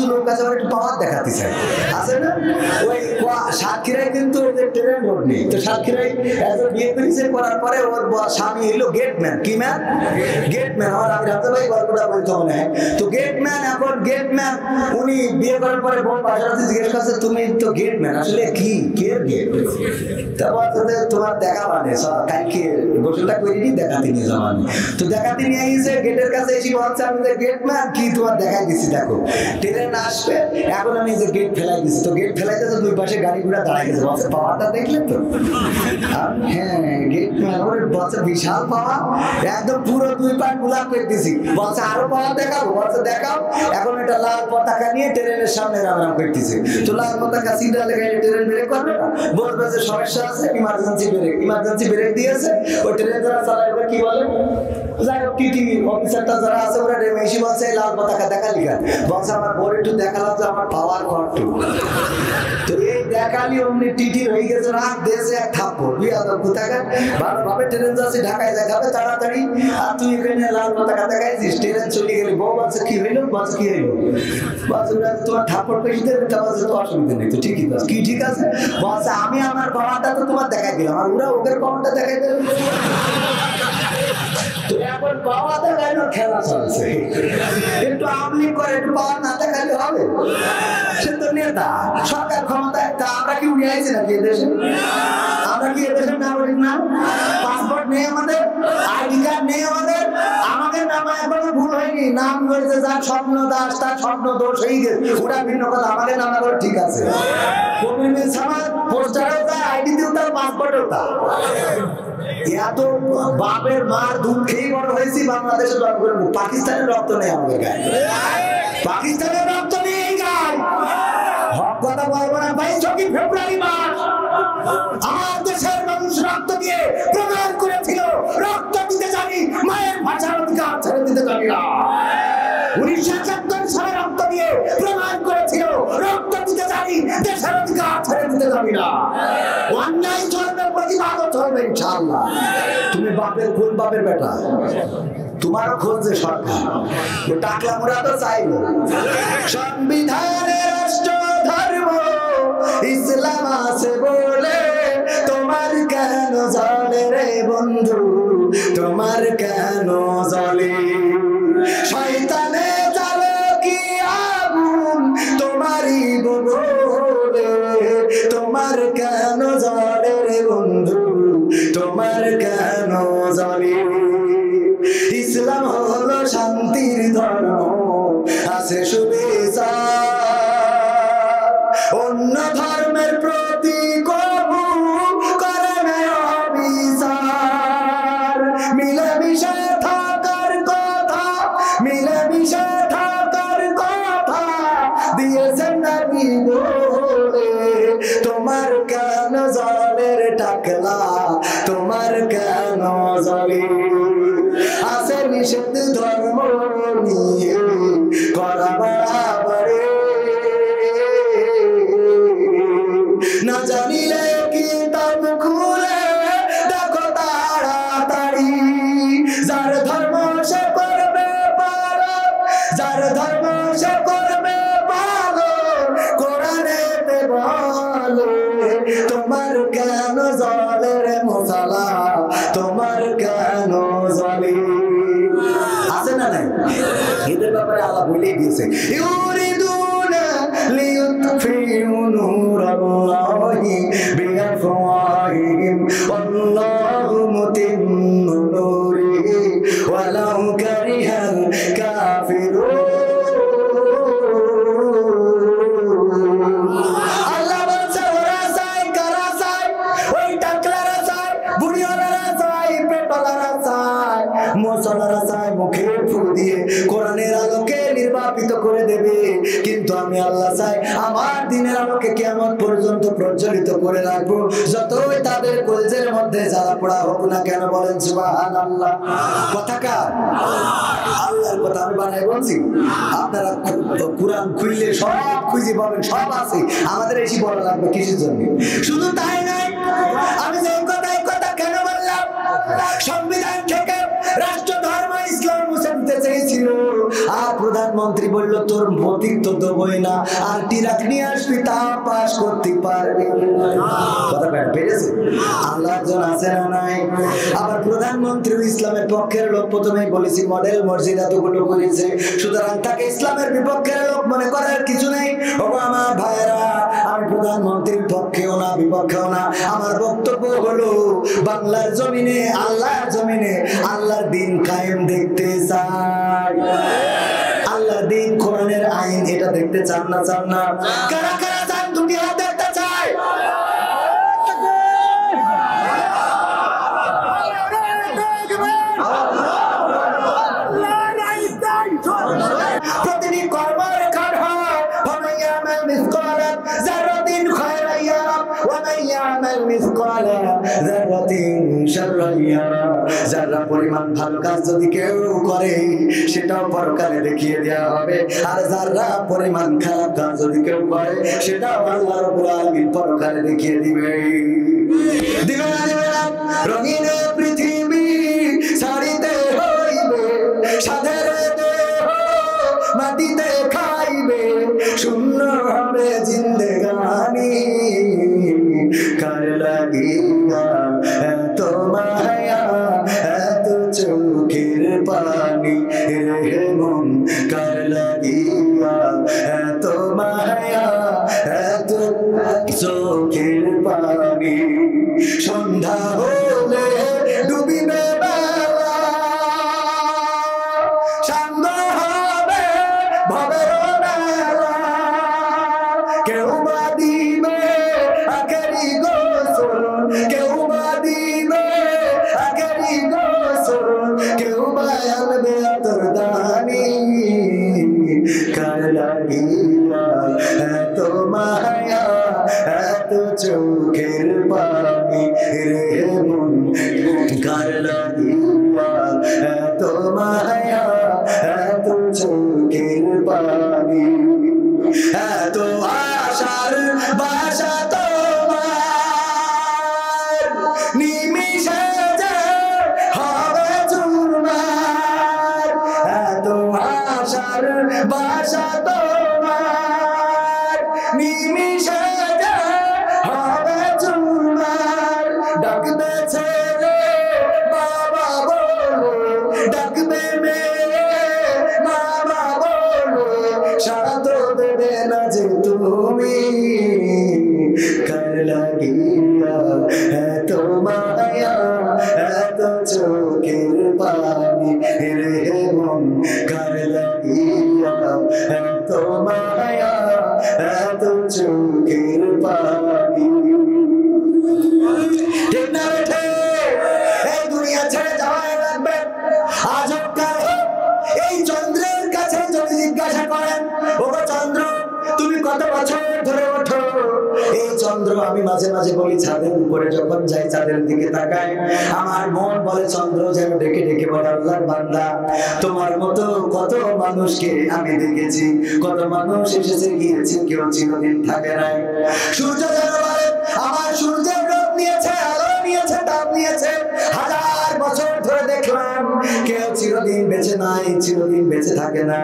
লোক আছে একটু পাওয়ার দেখাতে চায় আছে না ওই সাতক্ষীরায় কিন্তু ট্রেন রোড নেই তো সাতক্ষীরায় বিয়ে করেছে করার পরে ওর স্বামী হইলো গেটম্যান কি ম্যান গেটম্যান আমার আমি রাতে ভাই গল্পটা বলতে মনে হয় তো গেটম্যান এখন গেটম্যান উনি বিয়ে করার পরে বউ বাসাতে জিজ্ঞেস করছে তুমি তো গেটম্যান আসলে কি কে গেট তারপর তোমার দেখা মানে কালকে গোসলটা করিনি দেখাতে নিয়ে যাওয়া তো দেখাতে নিয়ে গেছে গেটের কাছে এসে বলছে আমি যে গেটম্যান কি তোমার দেখাই দিচ্ছি দেখো ট্রেন আসবে এখন আমি যে গেট ফেলাই দিচ্ছি তো গেট ফেলাইতে তো দুই পাশে গাড়ি ঘোড়া দাঁড়াই গেছে বলছে পাওয়াটা দেখলেন তো হ্যাঁ গেটম্যান ওর বলছে বিশাল পাওয়া একদম পুরো দুই পাশ গোলাপ করে দিছি বলছে আরো পাওয়া দেখাবো বলছে দেখাও এখন এটা লাল পতাকা নিয়ে ট্রেনের সামনে রাম করতেছে তো লাল পতাকা সিগন্যাল লেগে ট্রেন ব্রেক করবে না বলবে যে সমস্যা আছে ইমার্জেন্সি ব্রেক দিয়েছে ওই ট্রেন যারা চালাবে কি বলে যাই হোক টিটি অফিসারটা যারা আছে ওরা মেশি বলছে লাল পতাকা দেখালি কেন বলছে আমার বড় একটু দেখালাম যে আমার পাওয়ার ঘরটু তো এই দেখালি অমনি টিটি হয়ে গেছে রাত দেশে এক থাপ্পড় কোথাকার ভালোভাবে ট্রেন যাচ্ছে ঢাকায় দেখাবে তাড়াতাড়ি আর তুই এখানে লাল পতাকা দেখাইছিস ট্রেন চলে গেলে বউ বলছে কি হইলো বলছে কি হইলো বলছে তোমার থাপ্পড় পেয়ে দেবে তা বলছে তো অসুবিধা নেই তো ঠিকই আছে কি ঠিক আছে বলছে আমি আমার পাওয়ারটা তো তোমার দেখাই দিলাম আর ওরা ওদের পাওয়ারটা দেখাই দেবে তো এখন পাওয়া দেখানোর খেলা চলছে একটু আমলি করে একটু পাওয়ার না দেখালে হবে সে তো নেতা সরকার ক্ষমতায় তা আমরা কি উঠে আইছি নাকি এদেশে আমরা কি এদেশের নাগরিক না পাসপোর্ট নেই আমাদের আইডি কার্ড নেই আমাদের নামে এখনো ভুল হয়নি নাম হয়েছে যার স্বপ্ন দাস তার স্বপ্ন দোষ হয়ে গেছে ওটা ভিন্ন কথা আমাদের নাম ঠিক আছে কমিউনিস্ট সমাজ পোস্টারেও তার আইডি দিও তার পাসপোর্টেও তার এত বাপের মার দুধ খেয়ে বড় হয়েছি বাংলাদেশে জন্ম করে পাকিস্তানের রক্ত নেই আমাদের গায়ে পাকিস্তানের রক্ত নেই গায়ে হক কথা বলবো না 22 ফেব্রুয়ারি মাস আমার দেশের মানুষ রক্ত দিয়ে প্রমাণ করেছিল রক্ত দিতে জানি মায়ের ভাষার অধিকার ছেড়ে দিতে জানি না 1971 সালে রক্ত দিয়ে প্রমাণ করেছিল রক্ত দিতে জানি দেশের অধিকার ছেড়ে দিতে জানি না অন্যায় চলবে প্রতিবাদ চলবে ইনশাআল্লাহ তুমি বাপের কোন বাপের বেটা তোমারও খোঁজ যে সরকার ও টাকলা মোরা তো চাইলো সংবিধানে রাষ্ট্র ধর্ম ইসলাম আছে বলে তোমার কেন জলে রে বন্ধু তোমার কেন জলে শয়তানে জ্বালে কি আগুন তোমারই বলে তোমার কেন জলে রে বন্ধু তোমার কেন জলে ইসলাম হলো শান্তির ধর্ম আছে শুভেচ্ছা অন্য ধর্মের প্রতি কবু করে না অবিচার মিলেমিশে থাকার কথা মিলেমিশে থাকার কথা দিয়েছেন নবী বলে তোমার কেন জলের টাকলা তোমার কেন জলে আছে নিষেধ ধর্ম নিয়ে করা বাড়াবাড়ি না জানিলে কিতাব খুলে দেখো তাড়াতাড়ি যার ধর্ম সে করবে ভালো যার ধর্ম সে করবে ভালো কোরআনেতে বলে তোমার কেন জলে রে মশালা তোমার কেন জলে আছে না নাই এদের ব্যাপারে আল্লাহ বলে দিয়েছে ইউরিদুনা লিয়ুতফিউ নূরাল্লাহি বিআফওয়াহিহিম ওয়াল্লাহু মুতিম্মু নূরিহি ওয়ালাউ কারিহাল কাফিরুন আল্লাহ বলছে ওরা চায় কারা চায় ওই টাকলারা চায় বুড়িওয়ালারা চায় পেটওয়ালারা চায় মুসলমানরা চায় মুখে ফু দিয়ে কোরআনের আলোকে নির্বাপিত করে দেবে কিন্তু আমি আল্লাহ চাই আমার দিনের আলোকে কিয়ামত পর্যন্ত প্রজ্বলিত করে রাখবো যতই তাদের কলজের মধ্যে জ্বালা পোড়া হোক না কেন বলেন সুবহানাল্লাহ কথা কার আল্লাহর কথা আমি বানাই বলছি আপনারা কোরআন খুললে সব খুঁজে পাবেন সব আছে আমাদের এসে বলা লাগবে কিসের জন্য শুধু তাই নয় আমি যে কথা কেন বললাম সংবিধান থেকে রাষ্ট্র ধর্ম ইসলাম মুছে দিতে চেয়েছিল আর প্রধানমন্ত্রী বলল তোর প্রতীক তো দেবই না, আর টিরাক নিয়ে আসবি তা পাস করতে পারবি। কথা পেরেছে? আল্লাহ জন আছে না নাই? আবার প্রধানমন্ত্রী ইসলামের পক্ষের লোক, প্রথমেই বলেছি মডেল মসজিদ এতগুলো করেছে, সুতরাং তাকে ইসলামের বিপক্ষের লোক মনে করার কিছু নেই। ও আমার ভাইরা, আমি প্রধানমন্ত্রীর পক্ষেও না বিপক্ষেও না, আমার বক্তব্য হলো বাংলার জমিনে, আল্লাহর জমিনে আল্লাহর দিন কায়েম দেখতে চাই। আল্লাহর দিন, কোরআনের আইন, এটা দেখতে চান না? চান না? কারা কারা চান? দুটি হাত দেখতে চাই। প্রতিটি কর্ম রেকর্ড হয়। ফামান ইয়ামাল মিসকালা যাররাতিন খায়রান ইয়ারা ওয়া মান ইয়ামাল মিসকালা যাররাতিন শাররান ইয়ারা। যারা পরিমাণ ভালো কাজ যদি কেউ করে সেটাও পরকালে দেখিয়ে দেওয়া হবে, আর যারা পরিমাণ খারাপ কাজ যদি কেউ করে সেটাও আল্লাহ রাব্বুল আলামিন পরকালে দেখিয়ে দিবে। দিবে না? দিবে না? রঙিন পৃথিবী ছাড়িতে হইবে, সাধের মাটিতে খাইবে, শূন্য হবে জিন্দেগানি। কার লাগিয়া এত মায়া, এত চোখের পানি রে মন, কার লাগিয়া এত মায়া, এত চোখের পানি। সন্ধ্যা হলে ডুবিবে বেলা, সান্ধ্য হবে ভবের মেলা। কেউ বা দিবে আখেরি গোসল, কেউ বা দিবে আখেরি গোসল, কেউ বা আনবে আতর দানি। কার লাগিয়া এত মায়া, এত চোখের পানি রে মন, কার লাগিয়া এত মায়া, এত চোখের পানি। এত আশার বাসা তোমার, নিমিষে যে হবে চুরমার। এত আশার বাসা তোমার, নিমিষে যে হবে চুরমার। ডাকবে ছেলে বাবা বলো, ডাকবে মেয়ে মামা বলো, সারা তো দেবে না যে তুমি। কার লাগিয়া এত মায়া, এত চোখের পানি রে মন, কার লাগিয়া এত মায়া, এত চোখের পানি। ঠিক না রে ঠিক? এই দুনিয়া ছেড়ে যাওয়াই লাগবে, আজ হোক কাল হোক। এই চন্দ্রের কাছে যদি জিজ্ঞাসা করেন, ওগো চন্দ্র তুমি কত বছর ধরে ওঠো? এই চন্দ্র, আমি মাঝে মাঝে বলি ছাদের উপরে যখন যাই, চাঁদের দিকে তাকাই, আমার মন বলে চন্দ্র যেন ডেকে ডেকে বলে আল্লাহর বান্দা, তোমার মতো কত মানুষকে আমি দেখেছি, কত মানুষ এসেছে গিয়েছে, কেউ চিরদিন থাকে নাই। সূর্য যেন বলে আমার সূর্যের রূপ নিয়েছে, আলো নিয়েছে, তাপ নিয়েছে, হাজার বছর ধরে দেখলাম কেউ চিরদিন বেঁচে নাই, চিরদিন বেঁচে থাকে না।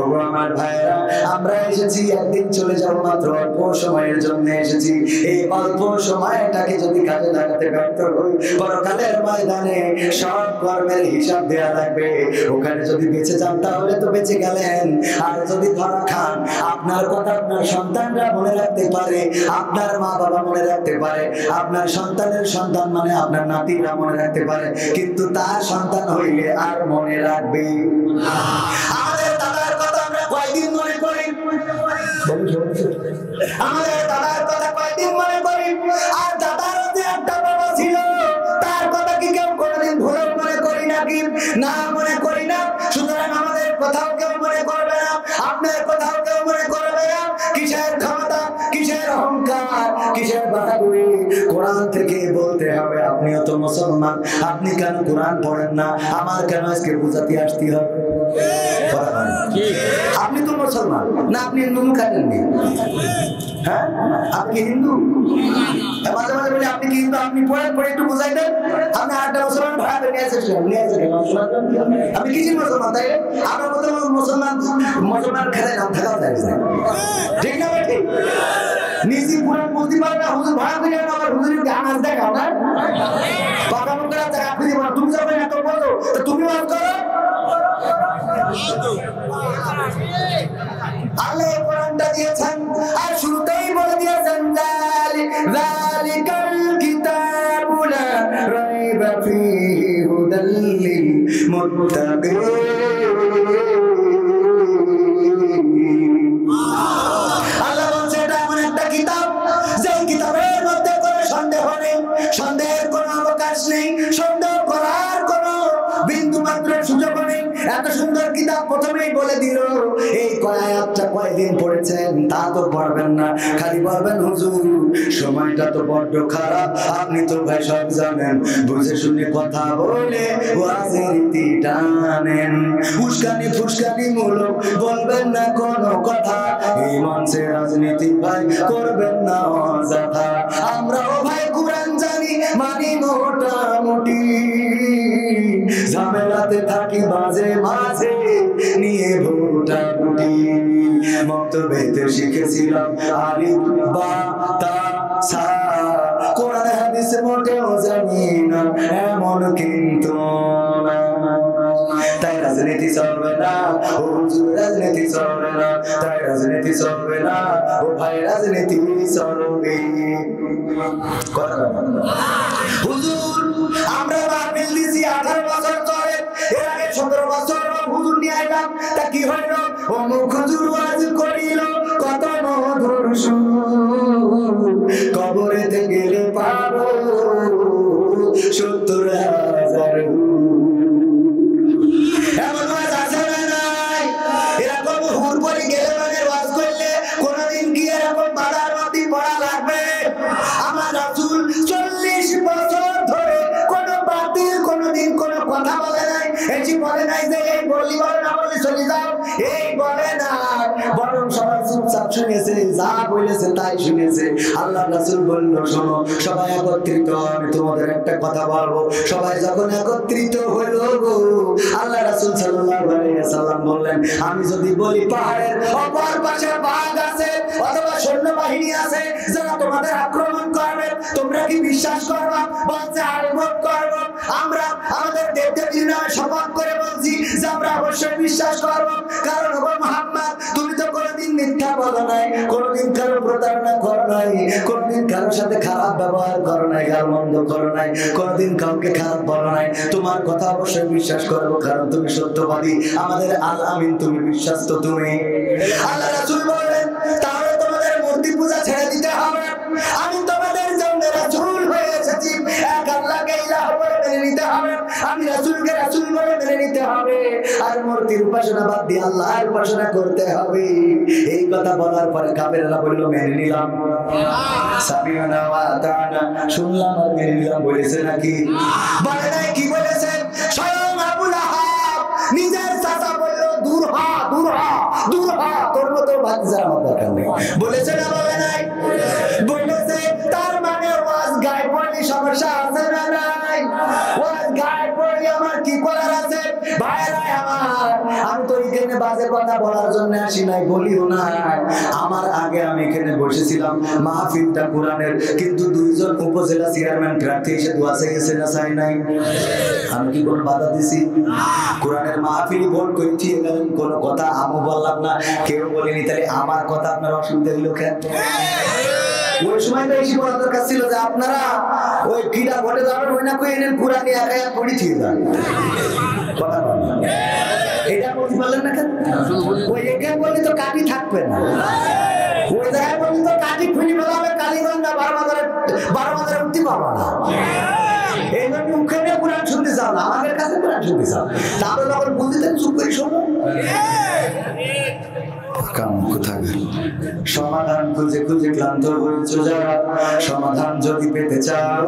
ওগো আমার ভাইরা, আমরা এসেছি একদিন চলে যাব, মাত্র অল্প সময়ের জন্য এসেছি। এই অল্প সময়টাকে যদি কাজে লাগাতে ব্যর্থ হই, পরকালের ময়দানে সব কর্মের হিসাব দেয়া লাগবে। ওখানে যদি বেঁচে যান তাহলে তো বেঁচে গেলেন, আর যদি ধরা খান আপনার কথা আপনার সন্তানরা মনে রাখতে পারে, আপনার মা বাবা মনে রাখতে পারে, আপনার সন্তানের সন্তান মানে আপনার নাতিরা মনে রাখতে পারে, কিন্তু তার সন্তান হইলে আর মনে রাখবে। আমাদের দাদার কথা আমরা কয়দিন মনে করি? আমাদের দাদার কথা কয়দিন মনে করি? আর দাদার যে একটা বাবা ছিল তার কথা কি কেউ কোনোদিন ভুলেও মনে করি নাকি? না, মনে করি না। সুতরাং আমাদের কথাও কেউ মনে করবে না, আপনার কথাও কেউ মনে করবে না। কিসের ক্ষমতা, কিসের অহংকার, কিসের বাহাদুরি? কোরআন থেকে বলতে হবে আপনিও তো মুসলমান, আপনি কেন কোরআন পড়েন না? আমার কেন আজকে বুঝাতে আসতে হবে? আপনি তো মুসলমান না আপনি নুন খাটেননি? হ্যাঁ আপনি হিন্দু? মাঝে মাঝে বলি আপনি কি হিন্দু? আপনি পড়ে একটু বুঝাই দেন। আপনি 8টা মুসলমান ভাড়া করে নিয়ে এসেছিলেন, আপনি কিছু মুসলমান তাই আমরা মুসলমান খেলে নাম থাকাও যায় না, ঠিক না ভাই? ঠিক নিজে পুরান বলতে পারে না, হুজুর ভাড়া করে আবার হুজুরের গান দেখাও না, বাবা মুখরা জায়গা খুঁজে পাও, তুমি যাবে এত বলো তুমি মাফ করো। আল্লাহ কোরআনটা দিয়েছেন আর শুরুতেই বলে দিয়েছেন যালিকাল কিতাবু লা রাইবা ফীহি হুদাল লিল মুত্তাকিন। আল্লাহ বলছে এটা এমন একটা কিতাব যে কিতাবের মধ্যে কোনো সন্দেহ নেই, সন্দেহের কোনো অবকাশ নেই, সন্দেহ করার কোনো বিন্দু মাত্র সুযোগ নেই। এত সুন্দর কিতাব প্রথমেই বলে দিল। এই আয়াতটা কয়দিন পড়েছেন তা তো পড়বেন না, খালি বলবেন হুজুর সময়টা তো বড্ড খারাপ, আপনি তো ভাই সব জানেন, বুঝে শুনে কথা বলে ওয়াজের রীতি টানেন, উস্কানি ফুসকানি মূলক বলবেন না কোনো কথা, এই মঞ্চে রাজনীতি ভাই করবেন না অযথা। আমরাও ভাই কোরআন জানি মানি মোটামুটি, ঝামেলাতে থাকি মাঝে মাঝে নিয়ে ভোটাভুটি, মক্তবেতে শিখেছিলাম আলিফ বা তা সা, কোরআন হাদিস মোটেও জানি না এমন কিন্তু না। তাই রাজনীতি চলবে না ও হুজুর, রাজনীতি চলবে না, তাই রাজনীতি চলবে না ও ভাই, রাজনীতি চলবে। হুজুর আমরা মাহফিল দিছি 18 বছর ধরে, এর আগে 17 বছর হুজুর নিয়ে আইলাম, তা কি হইল? অমুক হুজুর ওয়াজ করিল কত মধুর সুর, কবরেতে গেলে পাবো 70,000। এমন ওয়াজ আছে না নাই? এরকম হুর করে গেলে মানে ওয়াজ করলে কোনদিন কি এরকম বাধার মধ্যে পড়া লাগবে? আমার রাসূল 40 বছর ধরে কোনো বাতিল কোনদিন কোনো কথা বলে নাই, এসে বলে নাই যে এই বলি বলে না বলে চলে যাও, এই বলে না, বরং সবাই চুপচাপ শুনেছে, যা বলেছে তাই শুনেছে। আল্লাহ রাসূল বলল শোনো সবাই একত্রিত, আমি তোমাদের একটা কথা বলবো। সবাই যখন একত্রিত হইল গো, আল্লাহ রাসূল সাল্লাল্লাহু আলাইহি ওয়াসাল্লাম বললেন আমি যদি বলি পাহাড়ের অপর পাশে বাঘ আছে অথবা সৈন্যবাহিনী আছে যারা তোমাদের আক্রমণ করবে, তোমরা কি বিশ্বাস করবা? বলছে আলবত করব। আমরা আমাদের দেবদেবীর নামে শপথ করে বলছি যে আমরা অবশ্যই বিশ্বাস করব, কারণ ওগো মুহাম্মদ তুমি তো কোনোদিন মিথ্যা বলো নাই, কোনোদিন কারো প্রতারণা করো নাই, কোনোদিন কারোর সাথে খারাপ ব্যবহার করো নাই, গালমন্দ করো নাই, কোনোদিন কাউকে খারাপ বলো নাই, তোমার কথা অবশ্যই বিশ্বাস করবো কারণ তুমি সত্যবাদী, আমাদের আল আমিন তুমি বিশ্বাস তো তুমি। আল্লাহ রাসূল বলেন তাহলে তোমাদের মূর্তি পূজা ছেড়ে দিতে হবে, আমি তোমাদের জন্য রাসূল হয়ে এসেছি, এক আল্লাহকে ইলাহ বলে মেনে নিতে হবে, আমি রাসূলকে রাসূল বলে মেনে নিতে হবে, আর মূর্তির উপাসনা বাদ দিয়ে আল্লাহর উপাসনা করতে হবে। এই কথা বলার পরে কাফেররা বলল মেনে নিলাম, সামি'না ওয়া আতা'না, শুনলাম আর মেনে নিলাম বলেছে নাকি? বলে নাই। কি বলেছে? স্বয়ং আবু লাহাব নিজের চাচা বলল দূর হ দূর হ দূর হ, তোর মতো বাচ্চা আমার দরকার নেই, বলেছে না বলে নাই? বলেছে। তার মানে ওয়াজ গায়ে পড়লে সমস্যা আছে না নাই? ওয়াজ গায়ে পড়লে আমার কি করার আছে? ভাইরা আমার, আমি তো এখানে বাজে কথা বলার জন্য আসি নাই, বলিও না। আমার আগে আমি এখানে বসেছিলাম, মাহফিলটা কোরআনের, কিন্তু 2 জন উপজেলা চেয়ারম্যান প্রার্থী এসে দোয়া চেয়েছে না চাই নাই? আমি কি কোনো বাধা দিছি? কোরআনের মাহফিল ভোট করে ঠিক গেলেন, কোনো কথা আমি বললাম না, কেউ বলেনি, তাহলে আমার কথা আপনার অসুবিধা হলো কেন? ওই সময় তো এসে বলার দরকার ছিল যে আপনারা ওই কিটা ভোটে যাবেন, ওই না কই এনেন কোরআনে একা এক পড়ি ঠিক যান, কথা বলেন। এটা বলতে পারলেন না কেন? ওই একে বললে তো কাটি থাকবে না, ওই জায়গায় বললে তো কাটি খুঁজে ফেলা হবে, কালীগঞ্জ না 12 উঠতে পারবো না। এই জন্য ওখানে কোরআন শুনতে চাও না, আমাদের কাছে কোরআন শুনতে চাও, তাহলে যখন বুঝতেন চুপ করে শোনো। সমাধান খুঁজে খুঁজে ক্লান্ত হয়েছ যারা, সমাধান যদি পেতে চাও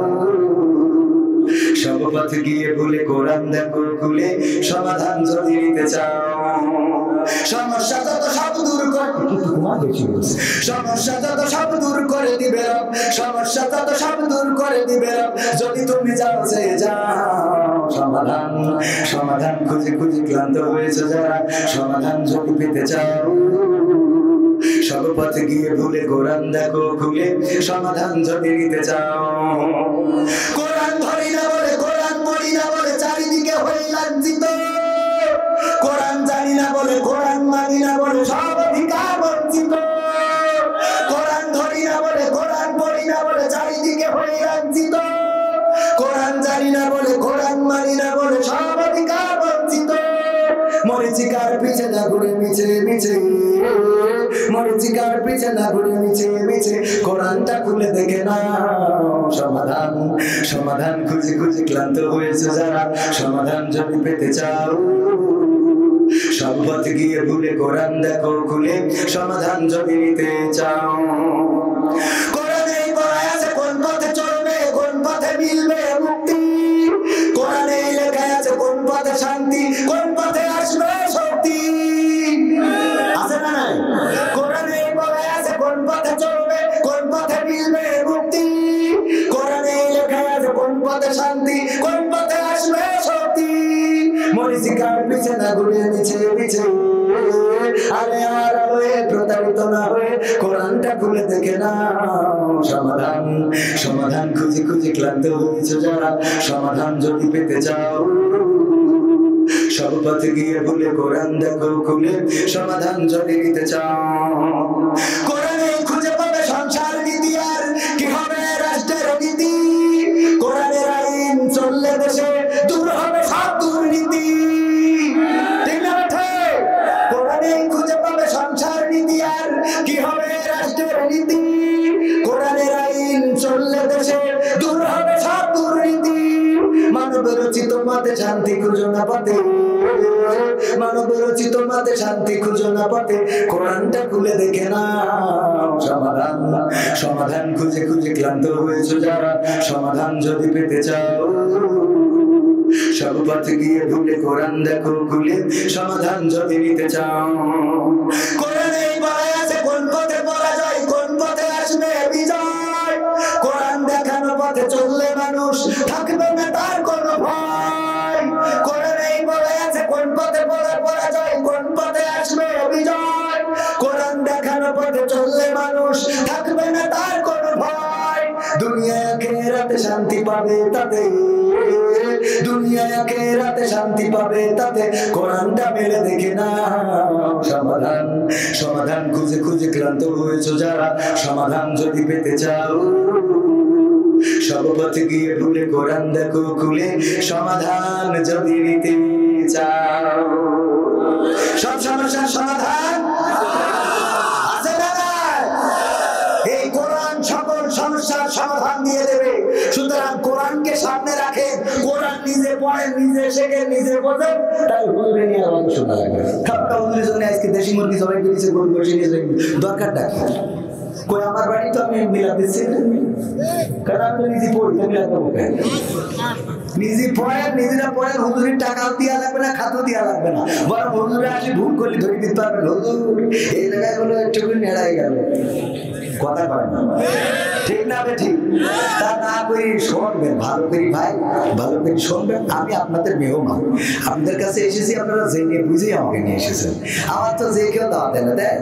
সব পথে গিয়ে ভুলে কোরআন দেখো খুলে, সমাধান যদি নিতে চাও সমস্যা যত সব দূর করে সমস্যা যত সব দূর করে দিবে রব সমস্যা যত সব দূর করে দিবে রব যদি তুমি যাও সে যাও সমাধান সমাধান খুঁজে খুঁজে ক্লান্ত হয়েছে যারা সমাধান যদি পেতে চাও সব পথে গিয়ে ভুলে কোরআন দেখো খুলে সমাধান যদি নিতে চাও কোরআন ধরি না বলে কোরআন পড়ি না বলে চারিদিকে হয়ে লাঞ্ছিত কোরআন জানি না বলে কোরআন মানি না বলে সব অধিকার বঞ্চিত কোরআন ধরি না বলে কোরআন পড়ি না বলে চারিদিকে হয়ে লাঞ্ছিত কোরআন জানি না বলে কোরআন মানি না বলে সব অধিকার বঞ্চিত মরিচিকার পিছে না ঘুরে মিছে মিছে মরিচিকার পিছে না ঘুরে মিছে মিছে কোরআনটা খুলে দেখে না সমাধান সমাধান খুঁজে খুঁজে ক্লান্ত হয়েছে যারা সমাধান যদি পেতে চাও সব পথ গিয়ে ভুলে কোরআন দেখো খুলে সমাধান যদি নিতে চাও কোরআনে পড়া আছে কোন পথে চলবে কোন পথে মিলবে মুক্তি কোরআনে লেখা আছে কোন পথে শান্তি কোন পথে আসবে শক্তি আছে না নাই কোরআনে পড়া আছে কোন পথে চলবে কোন পথে মিলবে মুক্তি কোরআনে লেখা আছে কোন পথে শান্তি কোন পথে আসবে শক্তি মরিচিকার পিছে না ঘুরে মিছে মিছে আরে আর হয়ে প্রতারিত না হয়ে কোরআনটা খুলে দেখে না সমাধান সমাধান খুঁজে খুঁজে ক্লান্ত হয়েছে যারা সমাধান যদি পেতে চাও সব পথে গিয়ে ভুলে কোরআন দেখো খুলে সমাধান যদি নিতে চাও কোরআনে খুঁজে পাবে সংসার নীতি আর কি হবে রাষ্ট্রের নীতি কোরআনের আইন চললে দেশে দূর হবে সব দুর্নীতি কোরআনে খুঁজে পাবে সংসার নীতি আর কি হবে রাষ্ট্রের নীতি কোরআনের আইন চললে দেশে দূর হবে সব দুর্নীতি মানব রচিত মতে শান্তি খুঁজো না পথে মানব রচিত মতে শান্তি খুঁজো না পথে কোরআনটা খুলে দেখে না সমাধান সমাধান খুঁজে খুঁজে ক্লান্ত হয়েছে যারা সমাধান যদি পেতে চাও সব পথে গিয়ে ভুলে কোরআন দেখো খুলে সমাধান যদি নিতে চাও কোরআনে বলা আছে কোন পথে পরাজয় কোন পথে আসবে বিজয় কোরআন দেখানো পথে চললে মানুষ থাকবে না তার কোনো ভয় কোরআনে বলা আছে কোন পথে পরাজয় কোন পথে আসবে বিজয় কোরআন দেখানো পথে চললে মানুষ থাকবে না তার কোনো ভয় দুনিয়ায় আখিরাতে শান্তি পাবে তাতে দুনিয়ায় আখিরাতে শান্তি পাবে তাতে কোরআনটা মেলে দেখে না সমাধান সমাধান খুঁজে খুঁজে ক্লান্ত হয়েছে যারা সমাধান যদি পেতে চাও সব পথে গিয়ে ভুলে কোরআন দেখো খুলে সমাধান যদি নিতে চাও সব সমস্যার সমাধান আছে না এই কোরআন সকল সমস্যার সমাধান দিয়ে দেবে সুতরাং কোরআনকে সামনে রাখে কোরআন নিজে পড়েন নিজে শেখেন নিজে বোঝেন তাই হুজুরে নিয়ে আলাদা শোনা লাগবে খাপকা হুজুরের জন্য আজকে দেশি মুরগি সবাই দিয়েছে গোল বসে নিয়ে দরকারটা কি কই আমার বাড়ি তো আমি মিলা দিচ্ছি কারণ আমি নিজে পড়তে মিলা দেবো নিজে পড়েন নিজেরা পড়েন হুজুরের টাকাও দেওয়া লাগবে না খাতও দেওয়া লাগবে না বরং হুজুরে আসি ভুল করলে ধরে দিতে পারবেন হুজুর এই জায়গাগুলো একটু নেড়াই গেল কথা কয় না ঠিক না ঠিক তা না করি শুনবেন ভালো করি ভাই ভালো করে শুনবেন আমি আপনাদের মেহমান আপনাদের কাছে এসেছি আপনারা জেনে বুঝে আমাকে নিয়ে এসেছেন আমার তো যে কেউ দাওয়াত দেয় না দেয়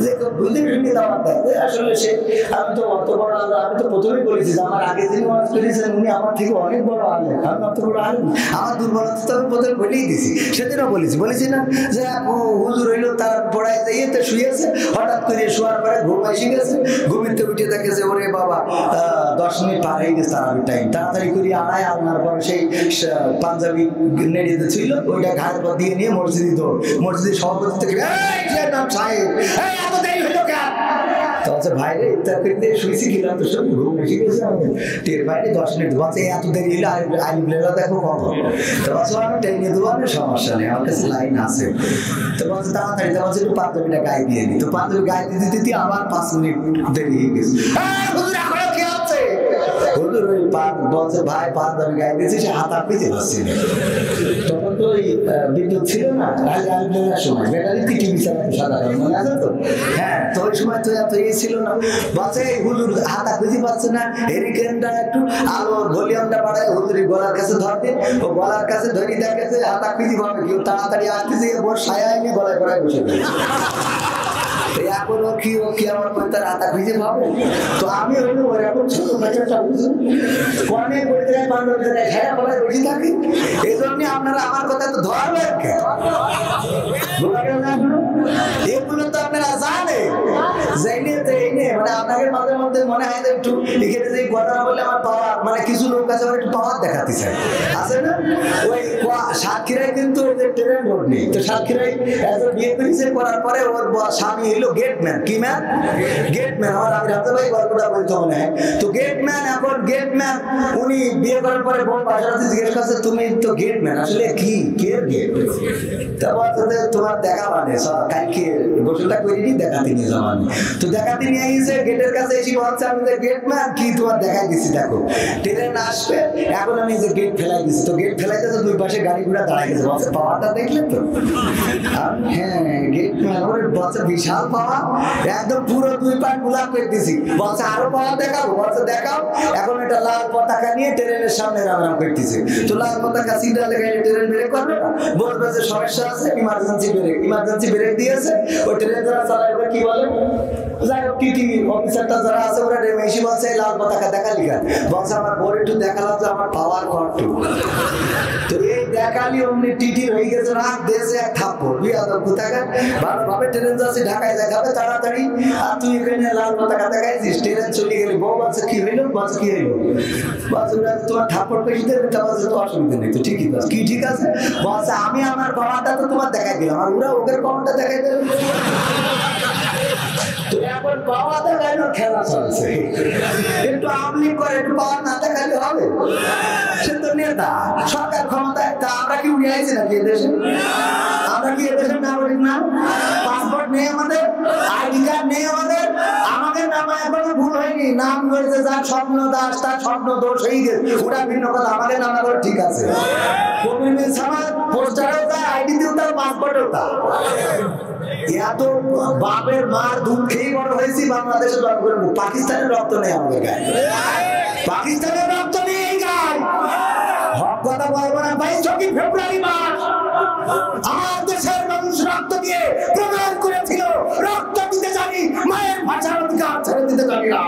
যে কেউ বুঝে শুনে দাওয়াত দেয় আসলে সে আমি তো অত বড় আল্লাহ আমি তো প্রথমেই বলেছি যে আমার আগে যিনি ওয়াজ করেছেন উনি আমার থেকে অনেক বড় আলেম আমি অত বড় আলেম আমার দুর্বলতা তো আমি প্রথমে বলেই দিছি সেদিনও বলেছি না যে হুজুর হইলো তার পড়ায় যাইয়ে তো শুয়েছে হঠাৎ করে শোয়ার পরে ঘুম এসে গেছে ঘুমিতে উঠে থাকে যে ওরে বাবা 10 মিনিট পার হয়ে গেছে তার টাইম তাড়াতাড়ি করে আনায় আনার পর সেই পাঞ্জাবি নেড়িতে ছিল ওইটা ঘাড়ের পর দিয়ে নিয়ে মসজিদে দৌড় মসজিদের সভাপতি থেকে সাহেব এত দেরি হইলো কেন তো ভাই রে ইফতার করতে শুয়েছি কিনা তো সব ঘুম এসে গেছে টের বাইরে 10 মিনিট বলছে এত দেরি হইলে আলিম লেলা দেখো কত তো বলছে আমি টেনে দেবো না সমস্যা নেই আমার কাছে লাইন আছে তো বলছে তাড়াতাড়ি তো বলছে একটু পাঞ্জাবিটা গায়ে দিয়ে নি তো পাঞ্জাবি গায়ে দিতে দিতে আবার 5 মিনিট দেরি হয়ে গেছে হুজুর এখনো কি হচ্ছে হুজুর ওই বলছে ভাই পাঞ্জাবি গায়ে দিয়েছে সে হাত আপনি দিচ্ছে তখন তো বিদ্যুৎ ছিল না, সময় ব্যাটারি টিভি চালাতে সাদা মনে আছে তো? হ্যাঁ, তো ওই সময় তো এত ইয়ে ছিল না। বাসে হুজুর হাতা খুঁজে পাচ্ছে না, হেরিকেনটা একটু আলো ভলিউমটা বাড়ায় হুজুরি গলার কাছে ধরতে, ও গলার কাছে ধরি দেখেছে হাতা খুঁজে পাবে, কেউ তাড়াতাড়ি আসতেছে ওর সায়া এনে গলায় গলায় বসে গেছে। এখন ও কি আমার তার হাতা খুঁজে পাবে? তো আমি হইলো ওরকম ছোট বাচ্চাটা কনে করে দেয় বান্ধব দেয় হ্যাঁ বলায় বসে থাকি। এই জন্য আপনারা আমার কথা তো ধরবেন এগুলো তো আপনারা জানে মানে আপনাকে মাঝে মধ্যে মনে হয় একটু এখানে যে ঘটনা বললে আমার পাওয়ার মানে কিছু লোক আছে একটু পাওয়ার দেখাতে চায় আছে না? ওই সাতক্ষীরায় কিন্তু ট্রেন রোড নেই, তো সাতক্ষীরায় বিয়ে করেছে করার পরে ওর স্বামী হলো গেটম্যান। কি ম্যান? গেটম্যান। আমার আমি রাতে ভাই গল্পটা বলতে মনে হয়। তো গেটম্যান, এখন গেটম্যান উনি বিয়ে করার পরে বোন বাসাতে জিজ্ঞেস করছে তুমি তো গেটম্যান, আসলে কি কে গেট? তারপর তোমার দেখা মানে কালকে গোসলটা করিনি দেখাতে নিয়ে যাওয়া আমি তো দেখাতে নিয়ে এসে গেটের কাছে এসে বলছে আমি যে গেটম্যান কি তোমার দেখাই দিচ্ছি দেখো ট্রেন আসবে, এখন আমি যে গেট ফেলাই দিচ্ছি। তো গেট ফেলাইতে তো দুই পাশে গাড়ি ঘোড়া দাঁড়াই গেছে, বলছে পাওয়ারটা দেখলেন তো? হ্যাঁ, গেটম্যান ওর বলছে বিশাল পাওয়া, একদম পুরো দুই পাট গোলাপ করে দিছি। বলছে আরো পাওয়ার দেখাবো, বলছে দেখাও। এখন এটা লাল পতাকা নিয়ে ট্রেনের সামনে রাম করতেছে। তো লাল পতাকা সিগন্যাল লেগে ট্রেন ব্রেক করবে না, বলবে যে সমস্যা আছে ইমার্জেন্সি ব্রেক। ইমার্জেন্সি ব্রেক দিয়েছে, ওই ট্রেন যারা চালাবে কি বলে যাই হোক টিটি অফিসারটা যারা আছে ওরা রেমেশি বলছে লাল পতাকা দেখা লিখা, বলছে আমার বোর একটু দেখালাম যে আমার পাওয়ার কন্টু। তো এই দেখালি অমনি টিটি হয়ে গেছে রাত দেশে এক থাপ্পড় বিয়াদব কোথাকা ভালোভাবে ট্রেন যাচ্ছে ঢাকায় দেখাবে তাড়াতাড়ি, আর তুই এখানে লাল পতাকা দেখাইছিস ট্রেন চলে গেলি। বউ বলছে কি হইলো? বলছে কি হইলো? বলছে তোমার থাপ্পড় পেয়ে দেবে, তা বলছে তো অসুবিধা নেই। তো ঠিকই আছে, কি ঠিক আছে? বলছে আমি আমার পাওয়ারটা তো তোমার দেখাই দিলাম, আর ওরা ওদের পাওয়ারটা দেখাই দেবে। এখন পাওয়া দেখানোর খেলা চলছে, একটু আমলি করে একটু পাওয়ার না দেখালে হবে? সে তো নেতা, সরকার ক্ষমতায়। তা আমরা কি উড়ে আইছি নাকি এদেশে? আমরা কি এদেশের নাগরিক না? পাসপোর্ট নেই আমাদের, আইডি কার্ড নেই আমাদের, আমাদের নামে এখনো ভুল হয়নি। নাম রয়েছে যার স্বপ্ন দাস, তার স্বপ্ন দোষ হয়ে গেছে, ওটা ভিন্ন কথা। আমাদের নাম করে ঠিক আছে, পোস্টারও তার, আইডিতেও তার, পাসপোর্টেও তার। এত বাপের মার দুধ খেয়ে বড় হয়েছি বাংলাদেশে জন্ম করে। পাকিস্তানের রক্ত নেই আমাদের গায়ে, পাকিস্তানের রক্ত নেই গায়ে। হক কথা বলবো না ভাই। 24 ফেব্রুয়ারি মাস আমার দেশের মানুষ রক্ত দিয়ে প্রমাণ করেছিল রক্ত দিতে জানি, মায়ের ভাষার অধিকার ছেড়ে দিতে জানি না।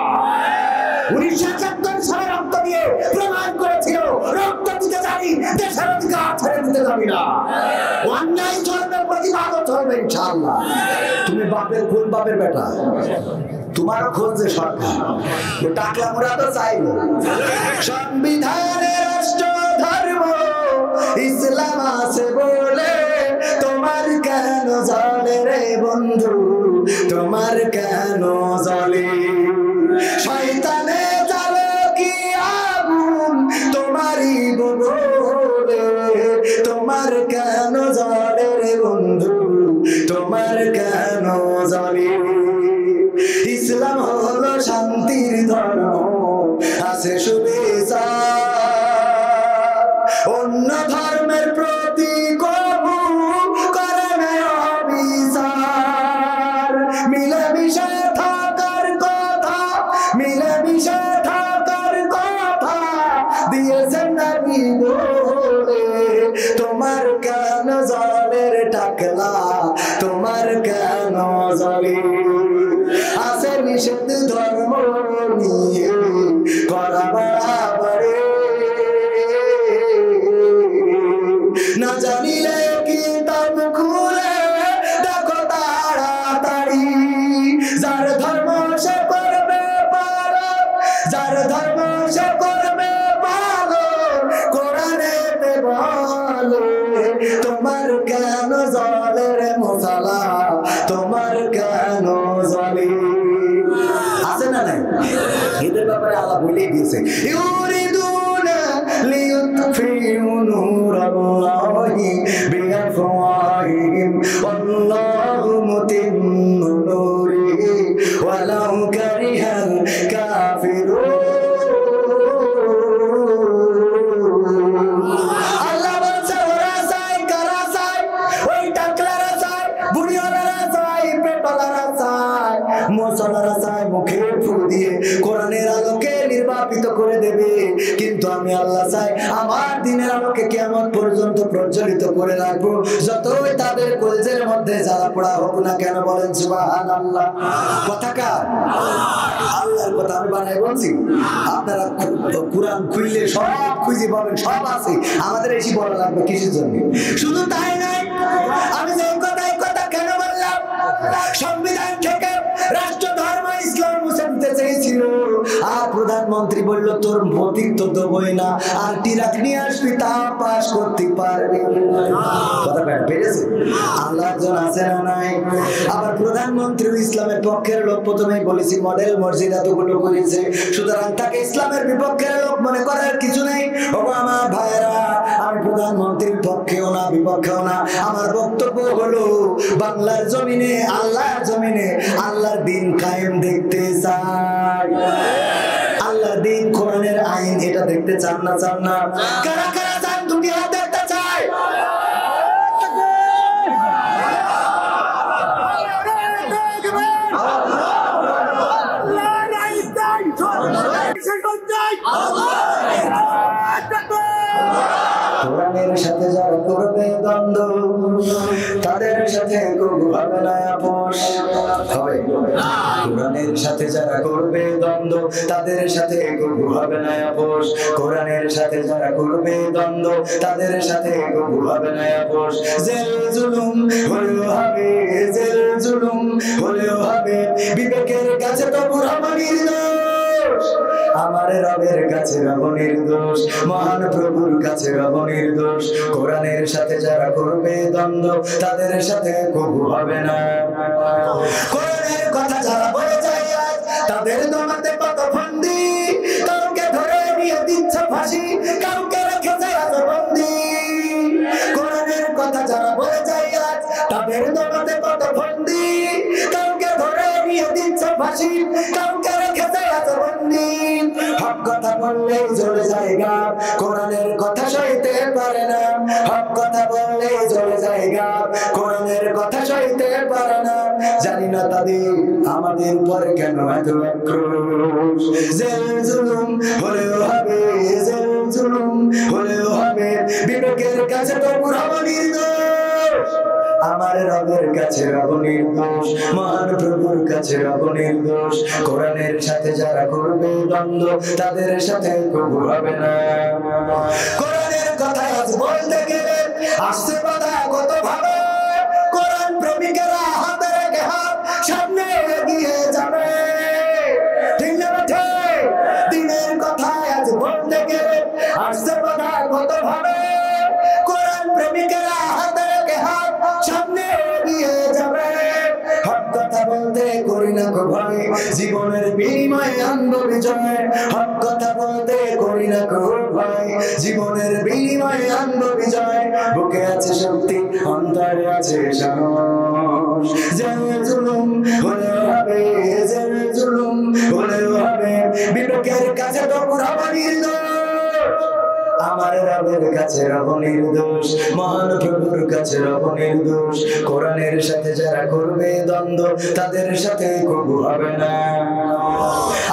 1971 সালে রক্ত দিয়ে প্রমাণ করেছিল রক্ত দিতে জানি, দেশের অধিকার ছেড়ে দিতে জানি না। অন্যায় চলবে, প্রতিবাদও চলবে ইনশাআল্লাহ। তুমি বাপের কোন বাপের বেটা? তোমারও খোঁজে সরকার, টাকলা মোরা তো চাইল। সংবিধানে রাষ্ট্র ধর্ম ইসলাম আছে বলে তোমার কেন জলে রে বন্ধু, তোমার কেন জলে? শয়তানে জ্বালো কি আগুন তোমারই বলে, তোমার কেন জলে রে বন্ধু, তোমার কেন জলে? ইসলাম হলো শান্তির ধর্ম, আছে সুবিচার, অন্য ধর্মের প্রতি কবু করে না অবিচার। মিলেমিশে থাকার কথা, মিলেমিশে থাকার কথা দিয়েছেন নবী বলে, তোমার কেন জলের টাকলা, তোমার কেন জলে? আছে নিষেধ ধর্ম নিয়ে করা বাড়াবাড়ি, না জানিলে কিতাব খুলে দেখো তাড়াতাড়ি। যার ধর্ম সে করবে পালন, যার ধর্ম সে করবে পালন, কোরআনেতে বলে তোমার কেন জলে রে মশালা, তোমার কেন জলে? আছে না নাই? এদের ব্যাপারে আল্লাহ বলে দিয়েছে ইউরিদুনা লিইউতফিউ নূরাল্লাহি বিআফওয়াহিহিম ওয়াল্লাহু মুতিম্মু নূরিহি ওয়ালাউ কারিহাল কাফিরুন। আল্লাহ বলছে ওরা চায় মুসলমানরা চায় মুখে ফু দিয়ে কোরআনের আলোকে নির্বাপিত করে দেবে, কিন্তু আমি আল্লাহ চাই আমার দিনের আলোকে কিয়ামত পর্যন্ত প্রজ্বলিত করে রাখবো, যতই তাদের কলজের মধ্যে জ্বালা পোড়া হোক না কেন। বলেন সুবহানাল্লাহ। কথা কার? আল্লাহর কথা আমি বানাই বলছি। আপনারা কুরআন খুললে সব খুঁজে পাবেন, সব আছে। আমাদের এসে বলা লাগবে কিসের জন্য? শুধু তাই নয়, আমি যে কথা কেন বললাম, সংবিধান থেকে রাষ্ট্র ধর্ম ইসলাম মুছে দিতে চেয়েছিল, আর প্রধানমন্ত্রী বলল তোর ভৌতিক তো দেবই না, আর টিরাক নিয়ে আসবি তা পাশ করতে পারবি। কথা পেরেছে? আল্লাহ জন আছে না নাই? আবার প্রধানমন্ত্রী ইসলামের পক্ষের লোক, প্রথমেই বলেছি মডেল মসজিদ এতগুলো করেছে, সুতরাং তাকে ইসলামের বিপক্ষের লোক মনে করার কিছু নেই। ও আমার ভাইয়েরা, আমি প্রধানমন্ত্রীর পক্ষেও না বিপক্ষেও না, আমার বক্তব্য হলো বাংলার জমিনে, আল্লাহর জমিনে আল্লাহর দিন কায়েম দেখতে চাই। আল্লাহর দিন, কোরআনের আইন, এটা দেখতে চান না? চান না? কারা কারা চান? দুটি হাত দেখতে চাই। কোরআনের সাথে যারা করবে দ্বন্দ্ব, তাদের সাথে কবু হবে না আপোষ। হবে? কোরআনের সাথে যারা করবে দ্বন্দ্ব, তাদের সাথে কবু হবে না আপোষ। কোরআনের সাথে যারা করবে দ্বন্দ্ব, তাদের সাথে কবু হবে না আপোষ। জেল জুলুম হলেও হবে, জেল জুলুম হলেও হবে, বিবেকের কাছে তো বুড়া মানির দোষ, আমার রবের কাছে রব নির্দোষ, মহান প্রভুর কাছে রব নির্দোষ। কোরআনের সাথে যারা করবে দ্বন্দ্ব, তাদের সাথে কবু হবে না। কোরআনের কথা যারা বলে যায় আজ, তাদের দমাতে কত ফন্দি, কাউকে ধরে নিয়ে দিচ্ছে ফাঁসি, কাউকে রেখেছে আজ বন্দি। কোরআনের কথা যারা বলে যায় আজ, তাদের দমাতে কত ফন্দি, কাউকে ধরে নিয়ে দিচ্ছে ফাঁসি, কাউকে রেখেছে আজ বন্দি। হক কথা বললে জ্বলে যায় গা, কোরআনের কথা সইতে পারে না। হক কথা বললে জ্বলে যায় গা, কোরআনের কথা সইতে পারে না। জানি না তাদের আমাদের পরে কেন এত আক্রোশ। জেল জুলুম হলেও হবে, জেল জুলুম হলেও হবে, বিবেকের কাছে তো পুরা নির্দোষ, আমার রবের কাছে রব নির্দোষ, মহান প্রভুর কাছে রব নির্দোষ। কোরআনের সাথে যারা করবে দ্বন্দ্ব, তাদের সাথে কবু হবে না। কোরআনের কথা আজ বলতে গেলে আসছে কথা কত ভাবে, কোরআন প্রেমিকেরা হাতে রেখে হাত সামনে এগিয়ে যাবে। ঠিক না? দিনের কথা আজ বলতে গেলে আসছে কথা কত ভাবে, কোরআন প্রেমিকেরা হাতে রেখে হাত সামনে এগিয়ে যাবে। হক কথা বলতে করি না গো ভয়, জীবনের বিনিময়ে আনবো বিজয়। হক কথা বলতে করি না গো ভয়, জীবনের বিনিময়ে আনবো বিজয়। বুকে আছে শক্তি, অন্তরে আছে সাহস। জেল জুলুম হলেও হবে, জেল জুলুম হলেও হবে, বিবেকের কাছে তো পুরা নির্দোষ, আমার রবের কাছে রব নির্দোষ, মহান প্রভুর কাছে রব নির্দোষ। কোরআনের সাথে যারা করবে দ্বন্দ্ব, তাদের সাথে কবু হবে না।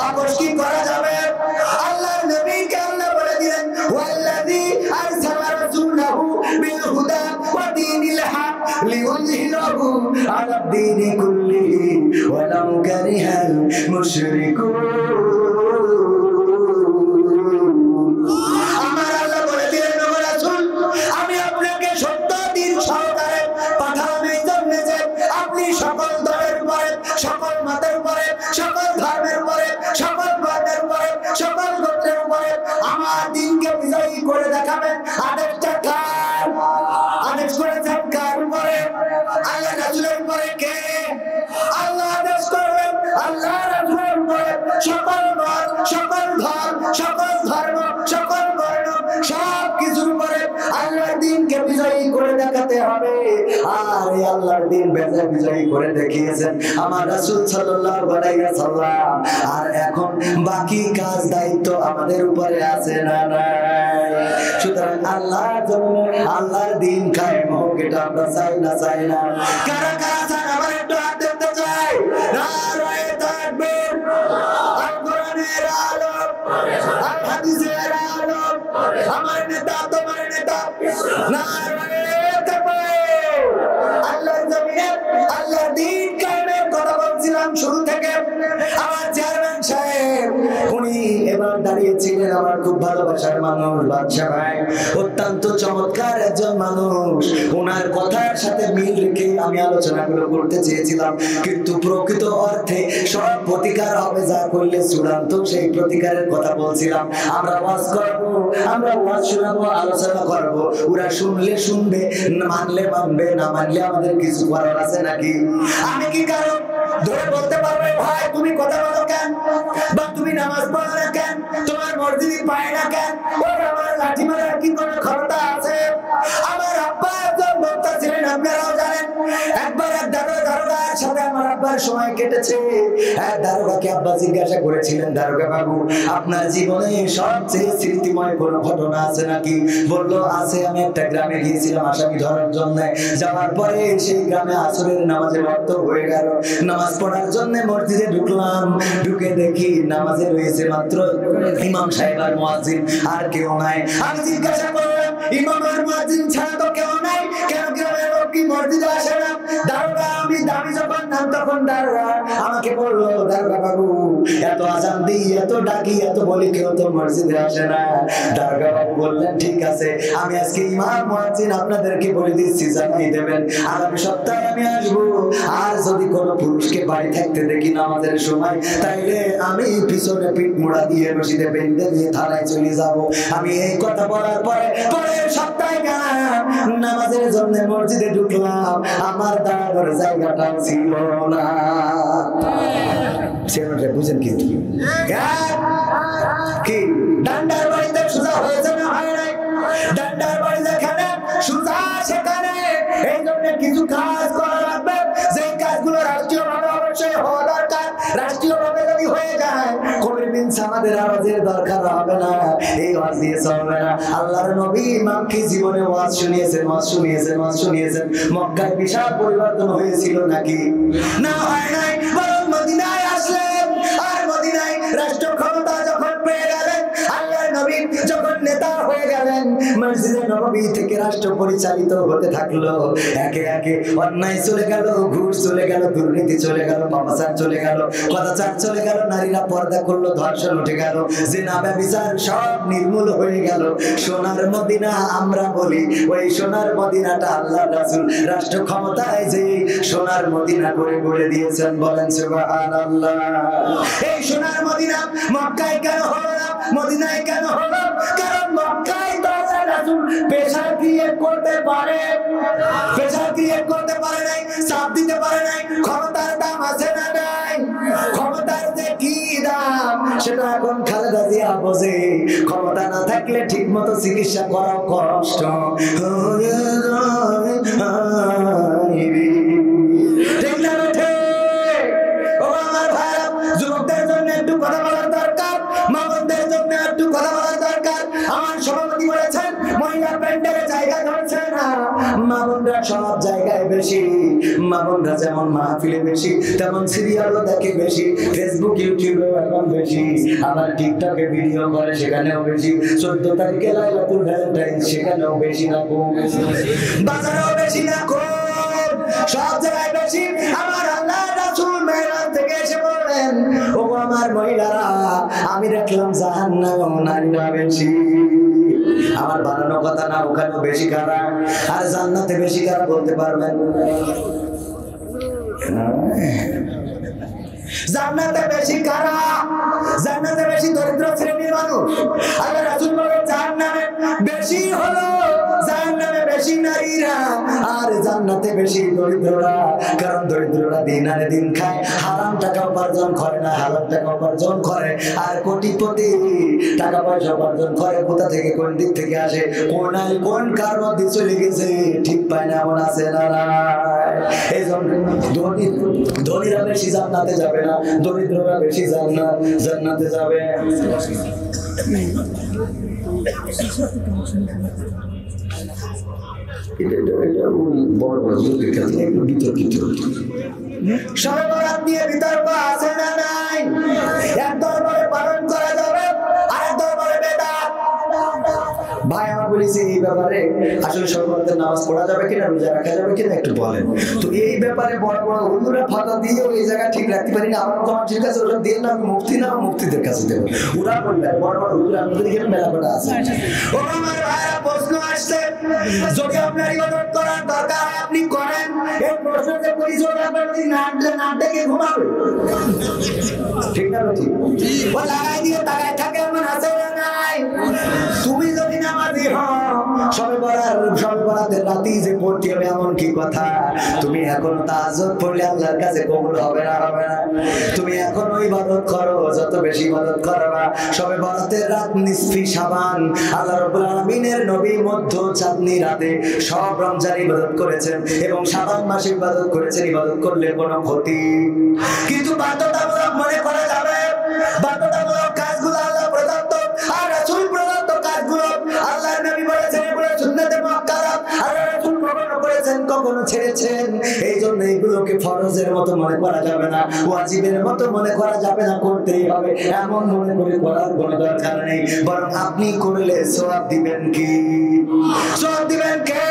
আপোষ কি করা যাবে? আল্লাহর নবীকে আল্লাহ বলে দিলেন, ওয়াল্লাযী আরসালা রাসূলাহু বিল হুদা ওয়া দীনিল হক লিইয়ুযহিরাহু আলাদ দীনি কুল্লিহি ওয়ালাউ কারিহাল মুশরিকুন। সকল দলের পরে, সকল মতের পরে, সকল ধর্মের পরে, সকল বর্ণের পরে, সকল গোত্রের পরে আমার দিনকে বিজয়ী করে দেখাবেন। আদেশটা কার? আদেশ করেছেন কার উপরে? আল্লাহ রাসূলের উপরে। কে? আল্লাহ আদেশ করবেন আল্লাহ রাসূলের উপরে। সকল মত, সকল ধর্ম, সকল ধর্ম, সকল বর্ণ, সব কিছুর উপরে আল্লাহর দিনকে বিজয়ী করে দেখাতে হবে। আর এই আল্লাহর দিন বিজয়ী করে দেখিয়েছেন আমার রাসূল সাল্লাল্লাহু আলাইহি ওয়াসাল্লাম। আর এখন বাকি কাজ দায়িত্ব আমাদের উপরে আছে না নাই? সুতরাং আল্লাহর জন্য আল্লাহর দিন কায়েম হোক, এটা আমরা চাই না? চাই না? কারা কারা চান? আমার একটু হাত দেখতে চাই। নারায়ে চেহারা আলো, আমার নেতা তোমার নেতা, নারায়ে তাকবীর। আল্লাহর জমিনে আল্লাহর দ্বীন কায়েমের কথা বলছিলাম শুরু থেকে। আমার চেয়ারম্যান সাহেব উনি এবার দাঁড়িয়েছিলেন, আমার খুব ভালোবাসার মানুষ, বাদশা ভাই, অত্যন্ত চমৎকার একজন মানুষ। ওনার কথার সাথে মিল রেখে আমি আলোচনাগুলো করতে চেয়েছিলাম, কিন্তু প্রকৃত অর্থে সব প্রতিকার হবে যা করলে চূড়ান্ত, সেই প্রতিকারের কথা বলছিলাম। আমরা ওয়াজ করবো, আমরা ওয়াজ শোনাবো, আলোচনা করবো, ওরা শুনলে শুনবে, মানলে মানবে, না মানলে আমাদের কিছু করার আছে নাকি? আমি কি কারণ ধরে বলতে পারবে ভাই তুমি কথা বলো কেন, বা তুমি নামাজ পড়ো না কেন, তোমার মসজিদে পায় না কেন? ওর আমার লাঠি মারার কি কোনো ক্ষমতা আছে? আমার আব্বা একজন বক্তা ছিলেন, আপনারাও জানেন। একবার এক দারোগার সাথে আমার আব্বার সময় কেটেছে। এক দারোগাকে আব্বা জিজ্ঞাসা করেছিলেন, দারোগা বাবু আপনার জীবনে সবচেয়ে স্মৃতিময় কোনো ঘটনা আছে নাকি? বললো আছে, আমি একটা গ্রামে গিয়েছিলাম আসামি ধরার জন্য। যাওয়ার পরে সেই গ্রামে আসরের নামাজের ওয়াক্ত হয়ে গেল, নামাজ পড়ার জন্য মসজিদে ঢুকলাম, ঢুকে দেখি নামাজে রয়েছে মাত্র ইমাম সাহেব আর মুয়াজ্জিন, আর কেউ নাই। আমি জিজ্ঞাসা করলাম ইমাম আর মুয়াজ্জিন ছাড়া তো কেউ নাই, কেন গ্রামের লোক কি মসজিদে আসে না? দারোগা আমি দামি যখন নাম তখন দারোগা আমাকে বললো, দারোগা বাবু এত আজান দিই, এত ডাকি, এত বলি, কেউ তো মসজিদে আসে না। দারোগা বাবু বললেন ঠিক আছে, আমি আজকে ইমাম মুয়াজ্জিন আপনাদেরকে বলে দিচ্ছি, জানিয়ে দেবেন আগামী সপ্তাহে আমি আসবো। আর যদি কোনো পুরুষকে বাড়ি থাকতে দেখি নামাজের সময়, তাইলে আমি পিছনে পিঠ মোড়া দিয়ে রশিদে বেঁধে নিয়ে থানায় চলে যাব। আমি এই কথা বলার পরে পরের সপ্তাহে গেলাম নামাজের জন্য মসজিদে ঢুকলাম, আমার দাঁড়ানোর জায়গাটা ছিল না। সেটা বুঝেন কিন্তু কি ডান্ডার বাড়িতে সোজা হয়েছে না হয় নাই? ডান্ডার বাড়ি যেখানে সোজা সেখানে। এই জন্য কিছু কাজ করা লাগবে, যে কাজগুলো রাষ্ট্রীয়ভাবে অবশ্যই হওয়া দরকার। রাষ্ট্রীয়ভাবে যদি হয়ে যায় কোনদিন আমাদের আওয়াজের দরকার হবে না, এই ওয়াজ দিয়ে চলবে না। আল্লাহর নবী ইমামকে জীবনে ওয়াজ শুনিয়েছেন, ওয়াজ শুনিয়েছেন, ওয়াজ শুনিয়েছেন। মক্কায় বিশাল পরিবর্তন হয়েছিল নাকি? না হয় নাই, বরং মদিনায় আসলেন। আর মদিনায় রাষ্ট্র ক্ষমতা যখন পেয়ে গেলেন, আল্লাহর নবী যখন নেতা হয়ে গেলেন, মসজিদে নববী থেকে রাষ্ট্র পরিচালিত হতে থাকলো। একে একে অন্যায় চলে গেল, ঘুষ চলে গেল, দুর্নীতি চলে গেল, পাপাচার চলে গেল, কদাচার চলে গেল, নারীরা পর্দা করলো, ধর্ষণ উঠে গেল, জিনা ব্যভিচার সব নির্মূল হয়ে গেল। সোনার মদিনা আমরা বলি, ওই সোনার মদিনাটা আল্লাহর রাসূল রাষ্ট্র ক্ষমতায় যে সোনার মদিনা করে গড়ে দিয়েছেন, বলেন সুবহানাল্লাহ। এই সোনার মদিনা মক্কায় কেন হলো না, মদিনায় কেন হলো? কারণ মক্কায় তো আল্লাহর রাসূল প্রেসার ক্রিয়েট করতে পারে, প্রেসার ক্রিয়েট করতে পারে নাই, চাপ দিতে পারে নাই। ক্ষমতার দাম আছে না নাই? ক্ষমতার যে কি দাম সেটা এখন খালেদা জিয়া বোঝে। ক্ষমতা না থাকলে ঠিক মতো চিকিৎসা করা কষ্ট। ঠিক না ঠিক? ও আমার ভাইরা, যুবকদের জন্য একটু কথা বলার দরকার, মা বোনদের জন্য একটু কথা বলার দরকার। আমার সভাপতি বলেছেন মহিলা প্যান্ডেলে জায়গা ধরছে না, মা বোনরা সব জায়গায় বেশি। মা বোনরা যেমন মাহফিলে বেশি, তেমন সিরিয়ালও দেখে বেশি, ফেসবুক ইউটিউবে এখন বেশি, আবার টিকটকে ভিডিও করে সেখানেও বেশি, 14 তারিখে লাইলাতুল ভ্যালেন্টাইন সেখানেও বেশি না কম, বাজারেও বেশি না কম, সব জায়গায় বেশি। আমার আল্লাহ রাসূল মেরাজ থেকে এসে বললেন, ও আমার মহিলারা, আমি দেখলাম জাহান্নামে নারীরা বেশি। আমার বানানো কথা না, ওখানে বেশি কারা, আর জান্নাতে বেশি কারা বলতে পারবেন? জান্নাতে বেশি কারা? জান্নাতে বেশি দরিদ্র শ্রেণীর মানুষ। আল্লাহ রাসূল বলেন জাহান্নামে বেশি হলো, জাহান্নামে বেশি নারীরা, আর জান্নাতে বেশি দরিদ্ররা। কারণ দরিদ্ররা দিন আনে দিন খায়, হারাম টাকা উপার্জন করে না, হালাল টাকা উপার্জন করে। আর কোটিপতি টাকা পয়সা উপার্জন করে কোথা থেকে, কোন দিক থেকে আসে, কোন আইল কোন কার মধ্যে চলে গেছে ঠিক পায় না, এমন আছে না? এই জন্য ধনীরা বেশি জান্নাতে যাবে না, দরিদ্ররা বেশি জান্নাতে যাবে। বড় বড় বিতর্কিত সর্বরাত নিয়ে বিতর্ক আছে না নাই? এক দরবারে পালন করা যাবে, আরেক দরবারে বেদাত ব্যাপারে আসলে সর্বরাতের নামাজ পড়া যাবে কিনা, রোজা রাখা যাবে কিনা একটু বলেন তো। এই ব্যাপারে বড় বড় হুজুরা ফাতা দিয়ে ওই জায়গা ঠিক রাখতে পারি না। আমার তোমার ঠিক আছে, ওরা দিয়ে না, আমি মুফতি না, মুফতিদের কাছে দেবো। ওরা বলবেন বড় বড় হুজুরা, আমাদের এখানে মেলা কটা আছে। ও আমার ভাইরা, প্রশ্ন আসছে, যদি আপনার ইবাদত করার দরকার আপনি করেন, এই প্রশ্নতে পরিচয় আপনার যদি না ডেকে ঘুমাবে, ঠিক না? ঠিক ও লাগাই দিয়ে তাকায় থাকে, এমন আছে না নাই? তুমি যদি নামাজি হও, সবে বরাতের রাতেই যে পড়তে হবে এমন কি কথা? তুমি এখন তাহাজ্জুদ পড়লে আল্লাহর কাছে কবুল হবে না? হবে না? তুমি এখন ইবাদত করো, যত বেশি ইবাদত করবা, সবে বরাতের রাত নিসফি শাবান, আল্লাহ রাব্বুল আলামিনের নবী মধ্য চাঁদনি রাতে সব রমজান ইবাদত করেছেন এবং শাবান মাসে ইবাদত করেছেন। ইবাদত করলে কোনো ক্ষতি, কিন্তু বাধ্যতামূলক মনে করা যাবে। বাধ্যতামূলক কাজগুলো আল্লাহ প্রদত্ত আর রাসূল প্রদত্ত কাজগুলো আল্লাহর নবী বলেছেন, এগুলো সুন্নাতে মুআক্কাদা, আল্লাহ রাসূল কখনো করেছেন কখনো ছেড়েছেন। এই জন্য এগুলোকে ফরজের মতো মনে করা যাবে না, ওয়াজিবের মতো মনে করা যাবে না, করতেই হবে এমন মনে করে করার কোনো দরকার নেই। বরং আপনি করলে সওয়াব দিবেন কি? সওয়াব দিবেন কে?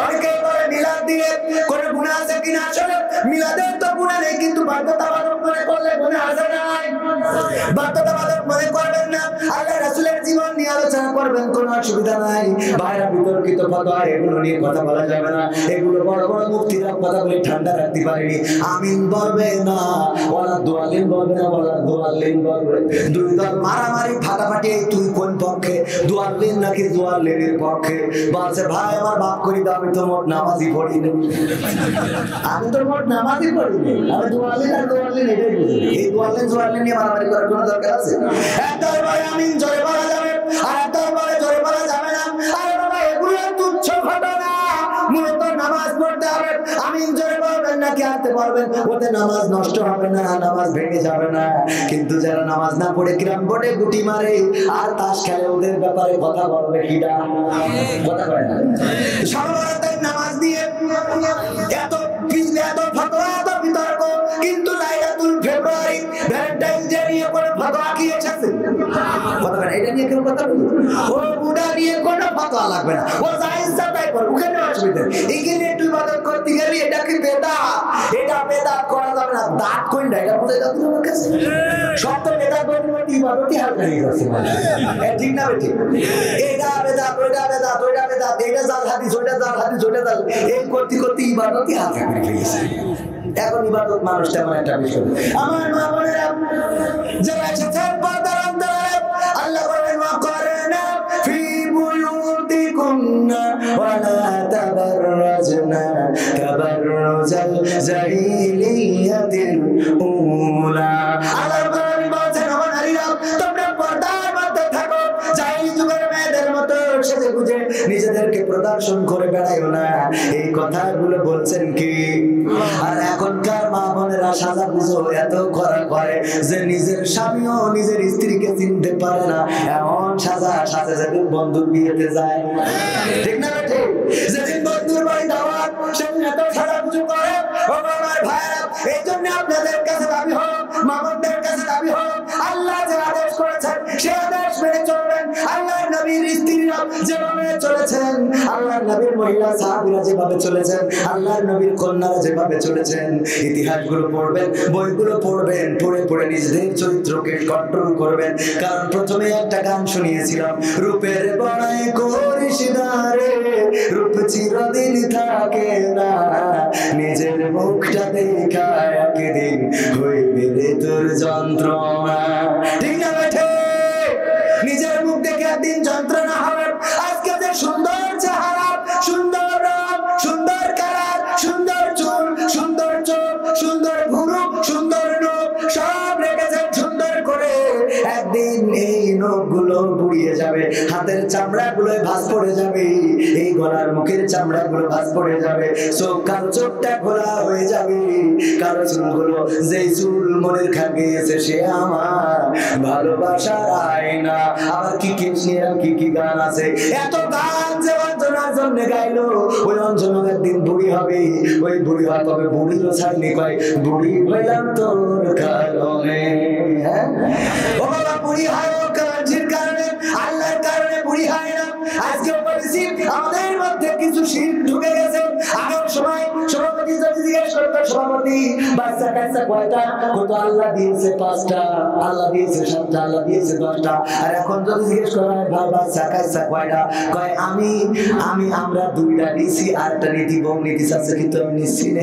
অনেকে বলে মিলাদ দিয়ে কোনো গুনাহ আছে কিনা? আসলে মিলাদের তো গুনাহ নেই, কিন্তু বাধ্যতামূলক মনে করলে গুনাহ আছে নাই? বাধ্যতামূলক মনে করবেন না, আল্লাহ রাসূলের জীবন নিয়ে আলোচনা করবেন, কোনো অসুবিধা নাই। বাইরে বিতর্কিত ফতোয়া এগুলো নিয়ে কথা বলা যাবে না। এগুলো বড় বড় মুফতিরা কথা বলে ঠান্ডা রাখতে পারেনি। আমিন বলবে না, ওয়ালা দুয়ালিন বলবে না, ওয়ালা দুয়ালিন বলবে। দুই দল মারামারি ফাটাফাটি, এই তুই কোন পক্ষে, দুয়ালিন নাকি দুয়ালিনের পক্ষে? বলছে ভাই আমার মাফ করে দাও, আমি তো মোট নামাজই পড়ি না। আমি তো মোট নামাজই পড়ি না, আমি দুয়ালিন আর দুয়ালিন এটাই বুঝি। এই দুয়ালিন দুয়ালিন নিয়ে মারামারি করার কোনো দরকার আছে? একদল বলে আমিন জোরে বলা যাবে, আর একদল বলে জোরে বলা যাবে না। আরে বাবা, এগুলো তুচ্ছ ঘটনা। মূলত নামাজ পড়তে হবে, আমিন জোরে বলবেন নাকি আনতে পারবেন, ওতে নামাজ নষ্ট হবে না, নামাজ ভেঙে যাবে না। কিন্তু যারা নামাজ না পড়ে গ্রাম বোর্ডে গুটি মারে আর তাস খেলে, ওদের ব্যাপারে কথা বলবে কিডা? কথা বলে না। সর্বরাতের নামাজ দিয়ে এত ফতোয়া, এত বিতর্ক, কিন্তু লাইলাতুল ফেব্রুয়ারি ভ্যালেন্টাইন ডে নিয়ে কোনো ফতোয়া কি এসেছে? কথা বলে এটা নিয়ে কেউ কথা বলবে? ও বুড়া নিয়ে কোনো ফতোয়া লাগবে না, ও যা ইচ্ছা তাই করবে, ওখানে অসুবিধা। এইখানে একটু ইবাদত করতে গেলে এটা কি বেদাত? এটা বেদাত করা যাবে না। দাঁত কোন জায়গা বুঝে যাচ্ছে আমার কাছে? সব তো বেদাত বলতে বলতে ইবাদতই হালকা হয়ে যাচ্ছে। ঠিক না? ঠিক। এটা বেদাত, ওইটা বেদাত, ওইটা বেদাত, এটা জাল হাদিস, ওইটা জাল হাদিস, ওইটা জাল, এই করতে করতে ইবাদতই হালকা করে ফেলেছে। এখন ইবাদত মানুষ তেমন একটা বিষয়। আমার মা বোনেরা যারা এসেছেন পর্দার অন্তরালে, আল্লাহ বলেন ওয়াকরনা ফি বুয়ুতিকুন্না ওয়ালা তাবাররাজনা তাবাররুজাল জাহিলিয়াতিল উলা। আল্লাহ বলেন আমার নারীরা, তোমরা পর্দার মধ্যে থাকো, জাহিলি যুগের মেয়েদের মতো সেজে গুজে নিজেদেরকে প্রদর্শন করে বেড়াইও না। এই কথাগুলো বলছেন কি? আর এখনকার মা বোনেরা সাজা বুঝো এত করা করে যে নিজের স্বামীও নিজের স্ত্রীকে চিনতে পারে না, এমন সাজা সাজে যেদিন বন্ধুর বিয়েতে যায়। ঠিক না? ঠিক। যেদিন বন্ধুর বাড়ি দাওয়াত, সেদিন এত সাজা বুঝো করে। ও আমার ভাইরা, এই জন্য আপনাদের কাছে দাবি হোক, মা বোনদের কাছে দাবি হোক, আল্লাহ যে আদেশ করেছেন সে আদেশ মেনে চলবেন। আল্লাহর নবীর স্ত্রীরা যেভাবে চলেছেন, আল্লাহর নবীর মহিলা সাহাবীরা যেভাবে চলেছেন, আল্লাহর নবীর কন্যারা যেভাবে চলেছেন, ইতিহাসগুলো পড়বেন, বইগুলো পড়বেন, পড়ে পড়ে নিজেদের চরিত্রকে কন্ট্রোল করবেন। কারণ প্রথমে একটা গান শুনিয়েছিলাম, রূপের বড়াই করিস না রে, রূপ চিরদিন থাকে না, নিজের মুখটা দেখা একদিন হইবে রে তোর যন্ত্রণা। ঠিক না? নিজের মুখ দেখে একদিন যন্ত্রণা হবে। আজকে যে সুন্দর চেহারা, সুন্দর রং, সুন্দর কালার, সুন্দর চুল, সুন্দর চোখ, সুন্দর ভুরু, সুন্দর নখ, সব রেখেছেন সুন্দর করে, একদিন এই নখগুলো পুড়িয়ে যাবে, হাতের চামড়াগুলো ভাঁজ পড়ে যাবে, এই গলার মুখের চামড়াগুলো ভাঁজ পড়ে যাবে, কারো চোখটা খোলা হয়ে যাবে, কারো চুলগুলো, যেই চুল মনের খাগে গেছে সে আমার ভালোবাসার আয়না। আবার কি কি গান আছে, এত গান যে অঞ্জনার জন্য গাইলো, ওই অঞ্জনা একদিন বুড়ি হবে, ওই বুড়ি হওয়া তবে বুড়িরও ছাড়নি কয়, বুড়ি হইলাম তোর কারণে। হ্যাঁ, ও বাবা, বুড়ি হয় কারণের কারণে, আল্লাহর কারণে বুড়ি হয় না। আজকে বলেছি নবী বাচ্চা কাচ্চা কয়টা? কত আল্লাহ দিয়েছে 5টা, আল্লাহ দিয়েছে 7টা, আল্লাহ দিয়েছে 10টা। আর এখন যদি জিজ্ঞেস করা হয় ভাই বাচ্চা কাচ্চা কয়টা, কয় আমি আমরা 2টা নিছি, আরেকটা নীতি বউ নীতি চাচ্ছে কিন্তু আমি নিচ্ছি না।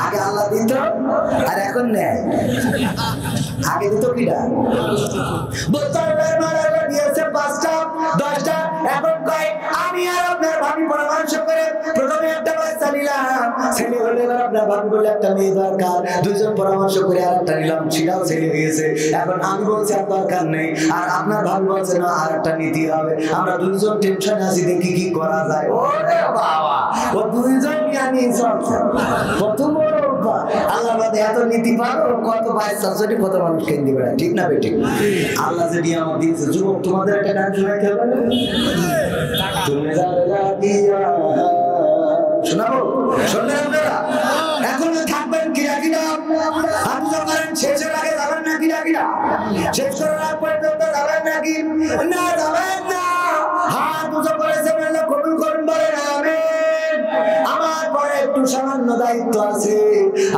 আগে আল্লাহ দিত আর এখন নেয়। আগে দিত কিটা দিয়েছে 5টা 10টা, এখন কয় আমি আর আপনার ভাবি পরামর্শ করে প্রথমে একটা বাচ্চা নিলাম, ছেলে হলে আপনার ভাবি বলে একটা মেয়ে দরকার, দুজন পরামর্শ করে আর একটা নিলাম, সেটাও ছেলে হয়েছে। এখন আমি বলছি আর দরকার নেই, আর আপনার ভাবি বলছে না আর একটা নিতে হবে। আমরা দুইজন টেনশন আছি, দেখি কি করা যায়। ওরে বাবা, ও দুইজন নিয়ে চলছে, কত বড় আল্লাহ বাদে এত নীতি পারো, কত বাচ্চা যদি কত মানুষ কেন দিবে, ঠিক না বেটি? আল্লাহ যে নিয়ামত দিয়েছে। যুবক তোমাদের একটা গান শোনাইতে হবে, তুমি শোনাবো, শুনলেন আপনারা? এখন থাকবেন কিরা কিরা, আপনি করেন শেষের আগে যাবেন না কিরা কিরা, শেষ করার আগ পর্যন্ত যাবেন নাকি না? যাবেন না। হাত উঁচু করেছেন, কবুল করুন বলেন আমিন। আমার পরে একটু সামান্য দায়িত্ব আছে,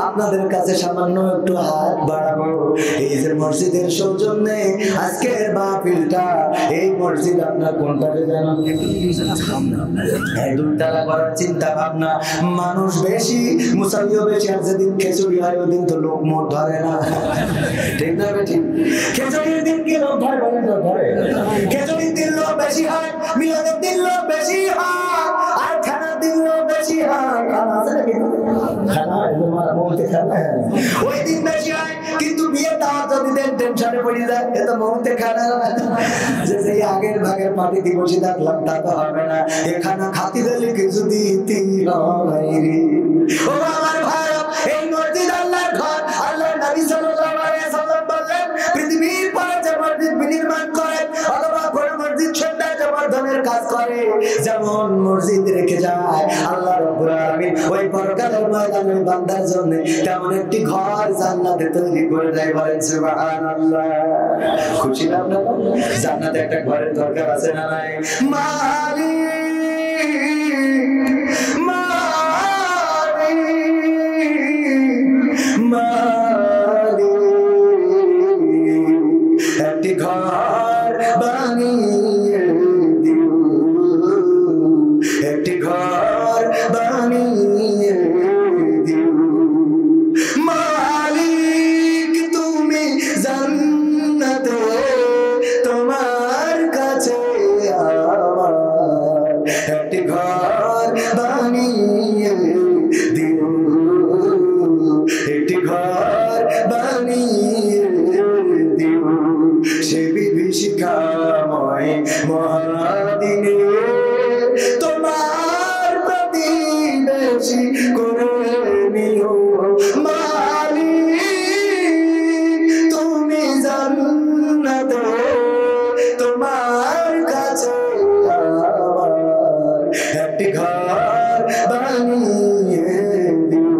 আপনাদের কাছে সামান্য একটু হাত বাড়াবো। এই যে মসজিদের সৌজন্যে আজকের মাহফিলটা, এই মসজিদ আপনার কোনটাকে জানান? 2 তালা করার চিন্তা ভাবনা, মানুষ বেশি, মুসাল্লিও বেশি, আর যেদিন খিচুড়ি হয় ওদিন তো লোক মোট ধরে না, ঠিক না বেটি? খিচুড়ির দিন কি লোক ধরে বলেন তো? ধরে। খিচুড়ির দিন লোক বেশি হয়, মিলাদের দিন লোক বেশি হয়, আর খানার দিন লোক বেশি হয়। খানা আছে নাকি? খানা মৌতে খানা ওই দিন বেশি হয়, কিন্তু বিয়ের দাওয়াত যদি দেন টেনশনে পড়ে যায়, এ তো মৌতে খানা যে সেই আগের ভাগের পার্টিতে বসে থাকলাম তা তো হবে না। এ খানা খাতি দিলে কিছু দিতে হয় রে। ও আমার ভাই, এই মসজিদ আল্লাহর ঘর। আল্লাহর নবী সাল্লাল্লাহু আলাইহি সাল্লাম বললেন, পৃথিবীর পরে যে মসজিদ বিনির্মাণ করে অথবা কোন মসজিদ সৌন্দর্যবর্ধনের কাজ করে, যেমন মসজিদ রেখে যায় আল্লাহ রাব্বুল আলামিন ওই পরকালের ময়দানে বান্দার জন্য তেমন একটি ঘর জান্নাতে তৈরি করে দেয়। বলেন সুবহানাল্লাহ। খুশি না আপনারা? জান্নাতে একটা ঘরের দরকার আছে না নাই? একটি ঘর বানিয়ে দিও, একটি ঘর বানিয়ে দিও মালিক, তুমি জান্নাতে তোমার কাছে আমার একটি ঘর বানিয়ে দিও, একটি ঘর বানিয়ে দিও সে বিভীষিকাময় মহাদিনে তোমার প্রতিবেশী করে নিও মালিক, তুমি জান্নাতে তোমার কাছে আমার একটি ঘর বানিয়ে দিও,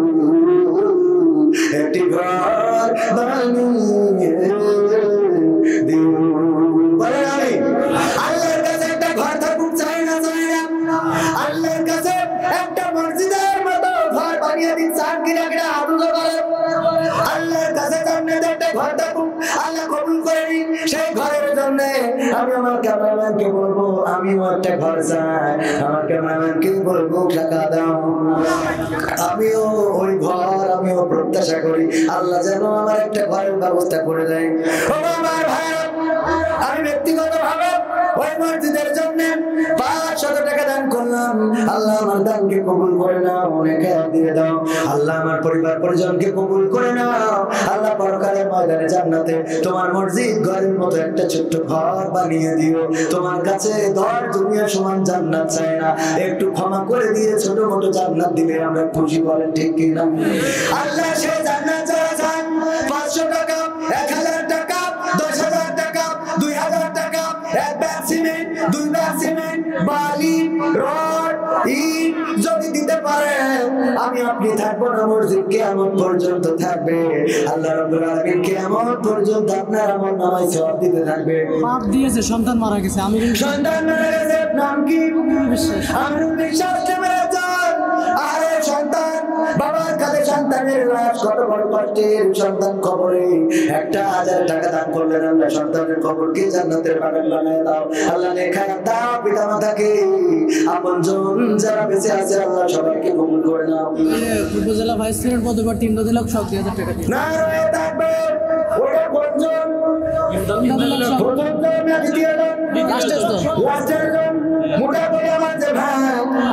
একটি ঘর বানিয়ে দিও। বলেন আমি আল্লাহর কাছে একটা ঘর থাকুক, চাই না চাই না? আল্লাহর কাছে একটা মসজিদের মতো ঘর বানিয়ে দিন, চান কিনা কিনা আবুল করে। আল্লাহর কাছে জান্নাতে একটা ঘর থাকুক, আল্লাহ কবুল করে নিন। সেই ঘরের জন্য আমি আমার ক্যামেরাম্যানকে বলবো আমিও একটা ঘর চাই, আমার ক্যামেরাম্যানকে বলবো টাকা দাও, আমিও ওই ঘর আমিও প্রত্যাশা করি আল্লাহ যেন আমার একটা ঘরের ব্যবস্থা করে দেয়। আমার ভাই, আমি ব্যক্তিগতভাবে ওই মসজিদের জন্য 500 টাকা দান করলাম, আল্লাহ আমার দানকে কবুল করে নাও, অনেকে দিয়ে দাও, আল্লাহ আমার পরিবার পরিজনকে কবুল করে নাও, আল্লাহ পরকালের ময়দানে জান্নাতে তোমার মসজিদ ঘরের মতো একটা ছোট্ট ঘর বানিয়ে দিও। তোমার কাছে ধর দুনিয়া সমান জান্নাত চাই না, একটু ক্ষমা করে দিয়ে ছোট মোটো জান্নাত দিলে আমরা খুশি। বলেন ঠিক কিনা? আল্লাহ সে জান্নাত যারা চান 500 টাকা, 1000 টাকা, 10,000 টাকা, 2000 টাকা, 1 ব্যাগ সিমেন্ট, 2 ব্যাগ সিমেন্ট, বালি, রড, ইট যদি দিতে পারেন, আমি আপনি থাকবো না, মসজিদ কিয়ামত পর্যন্ত থাকবে। আল্লাহ রাব্বুল আলামিন কিয়ামত পর্যন্ত আপনার আমল নামায় সওয়াব দিতে থাকবে। বাপ দিয়েছে, সন্তান মারা গেছে, আমি সন্তান মারা গেছে, নাম কি? আমিরুল বিশ্বাস। আরে সন্তান বাবা কালে সন্তানের লাশ কত বড় কষ্টের, সন্তান কবরে 1000 টাকা দান করলেন, আল্লাহ সন্তানের কবরকে জান্নাতের বাগান বানায় দাও। আল্লাহ নেখায় দাও পিতা মাতাকে, আপনজন যারা বেঁচে আছে আল্লাহ সবাইকে কবুল করে নাও। উপজেলা ভাইস প্রেসিডেন্ট পদবার 3 লাখ সব 2000 টাকা দিয়ে নারায়ে তাকবীর। ওটা কোনজন? প্রথমজন না দ্বিতীয়জন? লাস্টের জন। মোটা করে আমার যে ভাই,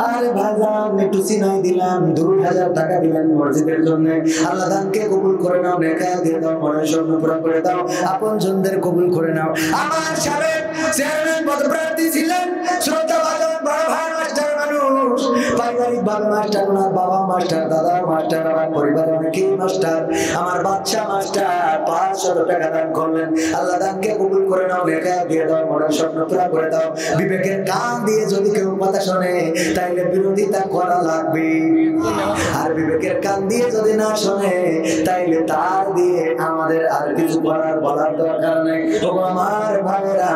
আরে ভাইজান একটু সিনাই দিলাম, 2000 টাকা দিলেন মসজিদের জন্য, আল্লাহ দানকে কবুল করে নাও, নেকায় দিয়ে দাও, মনের স্বপ্ন পুরো করে দাও, আপন জনদের কবুল করে নাও। আমার সাবেক চেয়ারম্যান পদপ্রার্থী ছিলেন শ্রদ্ধাভাজন বড় ভাই মাস্টার মানুষ, পারিবারিক ভাবে মাস্টার, ওনার বাবা মাস্টার, দাদা মাস্টার, আমার পরিবারে অনেকেই মাস্টার, আমার বাচ্চা মাস্টার, 500 টাকা দান করলেন, আল্লাহ দানকে কবুল করে নাও, নেকায় দিয়ে দাও, মনের স্বপ্ন পুরো করে দাও। বিবেকের কান দিয়ে যদি কেউ কথা শোনে তাইলে বিরোধিতা করা লাগবে, আর বিবেকের কান দিয়ে যদি না শোনে তাইলে তার দিয়ে আমাদের আর কিছু করার বলার দরকার নেই। ও আমার ভাইরা,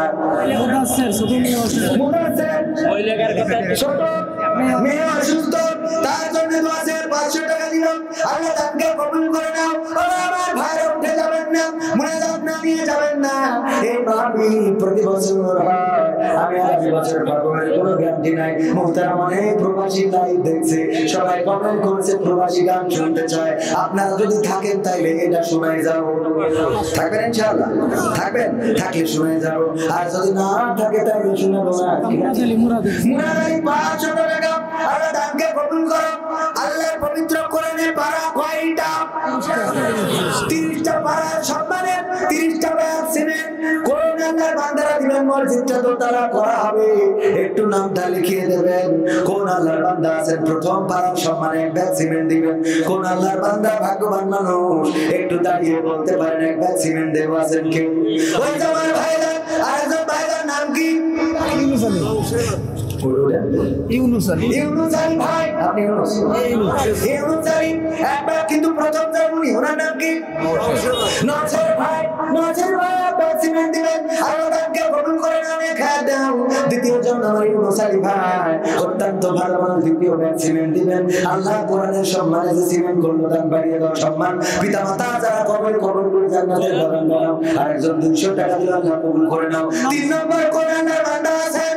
ছোট মেয়ে অসুস্থ, তার জন্য 2500 টাকা দিলাম, আল্লাহ দানকে কবুল করে নাও। ও আমার ভাইরা, উঠে যাবেন না, মুনাজাত না নিয়ে যাবেন না। এই মাহফিল প্রতি বছর হয়, আমি আর এই বছর পাবো এর কোনো গ্যারান্টি নাই। মুহতারাম অনেক প্রবাসী লাইভ দেখছে, সবাই কমেন্ট করেছে প্রবাসী গান শুনতে চায়। আপনারা যদি থাকেন তাইলে এটা শোনাই যাবো, থাকবেন ইনশাআল্লাহ? থাকবেন? থাকলে শোনাই যাবো, আর যদি না থাকে তাইলে শোনাবো না। মুরাদালি 500 টাকা, আল্লাহ দানকে কবুল করো। আল্লাহর পবিত্র কোরআনে পারা কয়টা? 30টা পারা সম্মানে 30টা ব্যাগ সিমেন্ট কোন আল্লাহর বান্দারা দিবেন, মসজিদটা তো তারা করা হবে, একটু নামটা লিখিয়ে দেবেন। কোন আল্লাহর বান্দা আছেন প্রথম পারার সম্মানে 1 ব্যাগ সিমেন্ট দিবেন? কোন আল্লাহর বান্দা ভাগ্যবান মানুষ একটু দাঁড়িয়ে বলতে পারেন 1 ব্যাগ সিমেন্ট দেব? আছেন কেউ? ওই যে আমার ভাইজান, আরেকজন ভাইজান নাম কি? ইউনুস আলী ভাই, আপনি ইউনুস আলী একবার কিন্তু প্রথম জানুনি, ওনার নাম কি? নজর ভাই, নজর ভাই সিমেন্ট দিবেন, আল্লাহ তাকে কবুল করে নামে খায় দাও। দ্বিতীয় জন আমার ইউনুস আলী ভাই, অত্যন্ত ভালো মানুষ, দ্বিতীয় ব্যাগ সিমেন্ট দিবেন। আল্লাহ কোরআনের সম্মানে যে সিমেন্ট করলো দান বাড়িয়ে দাও, সম্মান পিতা মাতা যারা কবর করে জান্নাতের বাগান বানাও। আরেকজন 200 টাকা দিল, আল্লাহ কবুল করে নাও। 3 নম্বর কোরআনের বান্দা আছেন,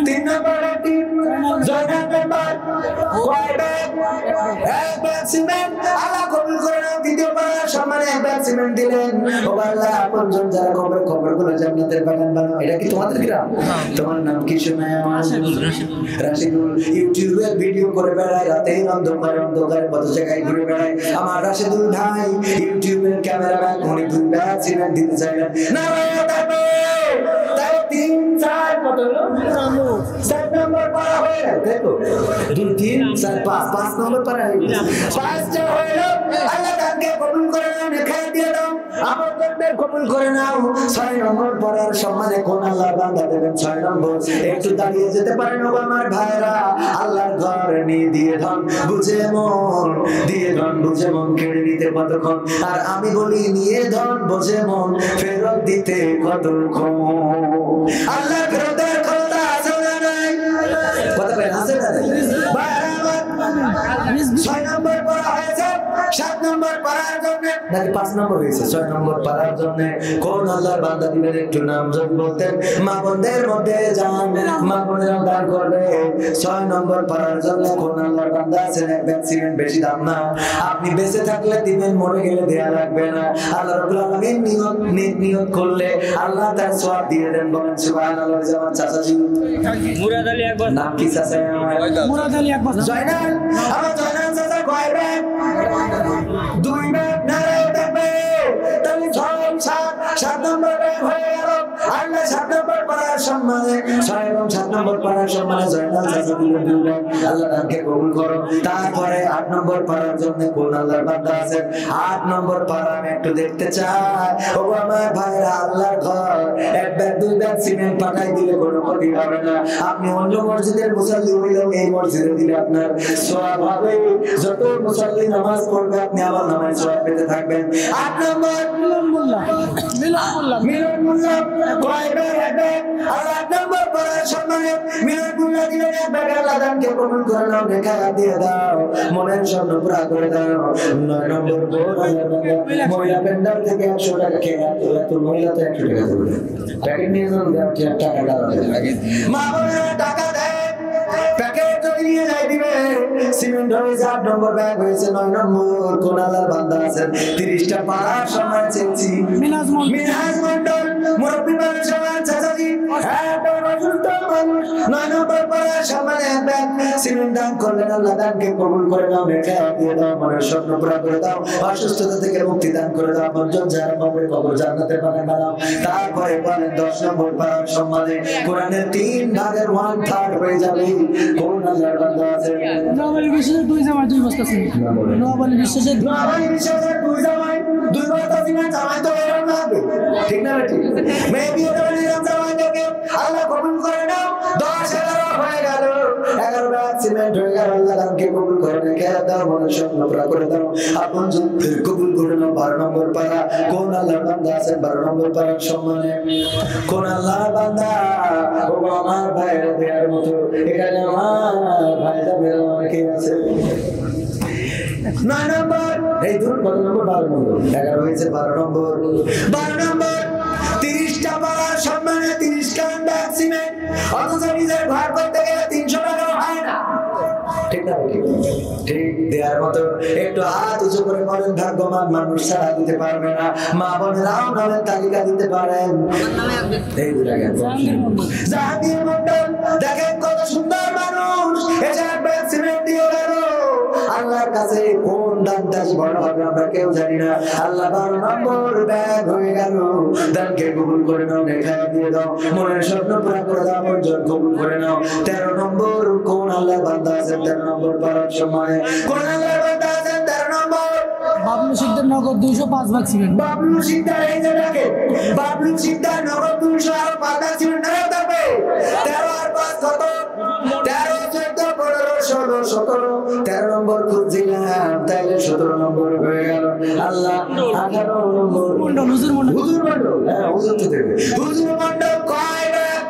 3 নম্বর জয়নাল মেম্বার, কয় ব্যাগ? 1 ব্যাগ সিমেন্ট, আল্লাহ কবুল করে নাও। দ্বিতীয় পারার সম্মানে 1 ব্যাগ সিমেন্ট দিলেন। ও আল্লাহ, আপনজন যারা কবরগুলো জান্নাতের বাগান বানাও। এটা কি তোমাদের গ্রাম? তোমার নাম কি শোনায়? রাশিদুল। ইউটিউবে ভিডিও করে বেড়ায়, রাতে অন্ধকারে কত জায়গায় ঘুরে বেড়ায়। আমার রাশিদুল ভাই ইউটিউবের ক্যামেরাম্যান, উনি 2 ব্যাগ সিমেন্ট দিতে চাইলেন। নারায়ে তাকবীর। তাই 3 4 কত হলো? 7 নম্বর পারা হয়ে গেল, দেখো 2 3 4 5 নম্বর পারা হয়ে গেল। 5টা হলো, আল্লাহ তাকে কবুল করে নাও, নেখায় দিয়ে দাও, আমাদের কবুল করে নাও। 6 নম্বর পড়ার সম্মানে কোন আল্লাহর বান্দা দেবেন? 6 নম্বর। একটু দাঁড়িয়ে যেতে পারেন ও আমার ভাইরা, আল্লাহর ঘর নিয়ে দিয়ে ধন বুঝে মন, দিয়ে ধন বুঝে মন কেড়ে নিতে কতক্ষণ, আর আমি বলি নিয়ে ধন বুঝে মন ফেরত দিতে কতক্ষণ। আল্লাহ ফেরতের ক্ষমতা আছে না নাই? কথা বলেন, আছে না নাই? 6 নম্বর পড়া হয়েছে, 7 নম্বর পড়ার জন্য নাকি 5 নম্বর হয়েছে? 6 নম্বর পড়ার জন্য কোন আল্লাহর বান্দা দিবেন? একটু নাম যদি বলতেন, মা বোনদের মধ্যে যান, মা বোনেরা দান করবে। 6 নম্বর পড়ার জন্য কোন আল্লাহর বান্দা আছেন? 1 ব্যাগ সিমেন্ট, বেশি দাম না, আপনি বেঁচে থাকলে দিবেন, মরে গেলে দেয়া লাগবে না। আল্লাহ রাব্বুল আলামিন নিয়ত করলে আল্লাহ তার সওয়াব দিয়ে দেন। বলেন সুবহানাল্লাহ। আমার চাচাজি মুরাদ আলী একবার, নাম কি চাচা? মুরাদ আলী একবার। জয়নাল, আমার জয়নাল চাচা কয় ব্যাগ? 2 ব্যাগ। নারায়ে তাকবীর। তাহলে 6 7 নম্বর ব্যাগ হয়ে গেল। আল্লাহ 7 নম্বর পড়ার সম্মানে, 6 এবং 7 নম্বর পড়ার সম্মানে জয়নাল চাচা দিলেন 2 ব্যাগ, আল্লাহ তাকে কবুল করো। তারপরে 8 নম্বর পড়ার জন্য কোন আল্লাহর বান্দা আছেন? 8 নম্বর পড়া আমি একটু দেখতে চাই। ও আমার ভাইরা, আল্লাহর ঘর 1 ব্যাগ 2 ব্যাগ সিমেন্ট পাঠাই দিলে কোনো ক্ষতি হবে না। আপনি অন্য মসজিদের মুসাল্লি হইলেও এই মসজিদে দিলে আপনার সওয়াব হবে। যত মুসাল্লি নামাজ পড়বে আপনি আবার নামাজ সওয়াব পেতে থাকবেন। 8 নম্বর মিলন মোল্লা কয় ব্যাগ? 1 ব্যাগ। আর 8 নম্বর পড়ার পড়ার সম্মানে মিলাদুল্লাহ দিলেন এক বেকার লাদানকে কবুল করে নাও, দেখা দিয়ে দাও, মনের স্বপ্ন পুরা করে দাও। 9 নম্বর মহিলা প্যান্ডাল থেকে 100 টাকা খেয়ে এত মহিলা তো 100 টাকা দেবে প্যাকেট নিয়ে যান, টাকা দাও মা বোনেরা টাকা দেয় প্যাকেট যদি নিয়ে যাই দিবে। সিমেন্ট হয়েছে 8 নম্বর, ব্যাগ হয়েছে 9 নম্বর। কোন আল্লাহর বান্দা আছেন 30টা পাড়ার সময় চেয়েছি মিনহাজ মন্ডল মুরব্বী মানুষ আমার চাচাজি অসুস্থ মানুষ 9 নম্বর পাড়ার সামনে এক ব্যাগ সিমেন্ট দান করলেন। আল্লাহ দানকে কবুল করে নাও, নেখা দিয়ে দাও, মনের স্বপ্ন পুরা করে দাও, অসুস্থতা থেকে মুক্তি দান করে দাও। আপনজন যারা কবরে কবর জান্নাতের বাগান বানাও। তারপরে বলেন 10 নম্বর পাড়ার সম্মানে কোরআনের 3 ভাগের 1/3 হয়ে যাবে। কোন আল্লাহর বান্দা আছে নোয়াবালি বিশ্বাসের 2 জামাই 2 বস্তা ছিল। নোয়াবালি বিশ্বাসের 2 জামাই 2 বস্তা সিমেন্ট জামাই তো এরকম লাগবে, ঠিক না বেটি? মেবি এটা নিলাম জামাইটাকে আল্লাহ কবুল করে নাও। 10-11 হয়ে গেল, 11 ব্যাগ সিমেন্ট হয়ে গেল। আল্লাহ দানকে কবুল করে রেখে দাও, মনের স্বপ্ন পুরা করে দাও, আপন জনদের কবুল করে নাও। 12 নম্বর পারা কোন আল্লাহর বান্দা আছেন 12 নম্বর পারার সম্মানে? কোন আল্লাহর বান্দা ও আমার ভাইয়ের দেয়ার মতো এখানে আমার ভাই যাবের অনেকে আছে। 9 নম্বর এই ধরুন কত নম্বর? 12 নম্বর। 11 হয়েছে 12 নম্বর। 12 নম্বর 30টা পাড়ার সম্মানে 30 কান ব্যাগ সিমেন্ট, অথচ নিজের ভাগ করতে গেলে 300 টাকা হয় না, ঠিক না? ঠিক দেওয়ার মতো একটু হাত উঁচু করে বলেন ভাগ্যবান মানুষ ছাড়া দিতে পারবে না। মা বোনেরাও নামের তালিকা দিতে পারেন। এই জাহাঙ্গীর মন্ডল দেখেন কত সুন্দর মানুষ, এসে ব্যাগ সিমেন্ট দিয়ে গেল। আল্লাহর কাছে কোন দানটা বড় হবে আমরা কেউ জানি না। আল্লাহ 12 নম্বর ব্যাগ হয়ে গেল, দানকে কবুল করে নাও, নেখা দিয়ে দাও, মনের স্বপ্ন পুরা করে দাও, আপনজন কবুল করে নাও। 13 নম্বর কোন আল্লাহর বান্দা আছেন 13 নম্বর পাওয়ার সময়? কোন আল্লাহর বান্দা আছেন 13 নম্বর? বাবলু সিকদার নগদ 205 ভাগ সিমেন্ট। বাবলু সিকদার এই যে দেখে বাবলু সিকদার নগদ 200 আর 5 ভাগ সিমেন্ট নাও দেবে। 13 আর 5 কত? 13 14 15 16 17 13 নম্বর খুঁজছিলাম, তাইলে 17 নম্বর হয়ে গেল। আল্লাহ 18 নম্বর মন্ডল হুজুর মন্ডল হ্যাঁ হুজুর তো দেবে। হুজুর মন্ডল কয় ব্যাগ?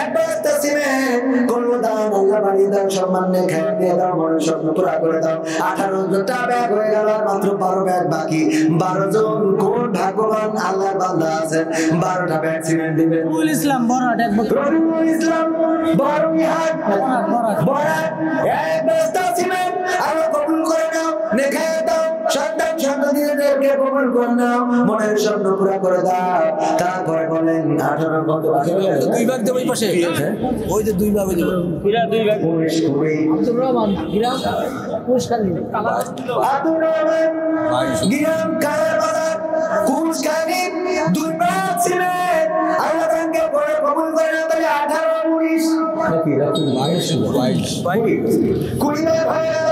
এক বস্তা সিমেন্ট। কোন দান আল্লাহ বাড়ি দাও, সম্মান নেখা দিয়ে দাও, মনের স্বপ্ন পুরা করে দাও। 18টা ব্যাগ হয়ে গেল, মাত্র 12 ব্যাগ বাকি। 12 জন কোন ভাগ্যবান আল্লাহর বান্দা আছেন 12টা ব্যাগ সিমেন্ট দিবে? রবিউল ইসলাম বড়হাট এক বস্তা। রবিউল ইসলাম বড়হাট বড়হাট এক বস্তা সিমেন্ট আল্লাহ কবুল করে নাও, নেখা দাও, সন্তান সন্ততিদেরকে কবুল করে নাও, মনের স্বপ্ন পুরা করে দাও। তারপরে বলেন 18 কত বাকি? 2 ভাগ দেব ওই পাশে, ওই যে 2 ভাগ দেব। পুরা 2 ভাগ। আব্দুর রহমান গ্রাম পুষ্কারী আব্দুর রহমান গ্রাম কালার বাজার কুশকানি 2 ভাগ সিমেন্ট আল্লাহ তাকে পরে কবুল করে নাও। তাহলে 18 19 নাকি 22 20 ভাগ হয়ে গেল।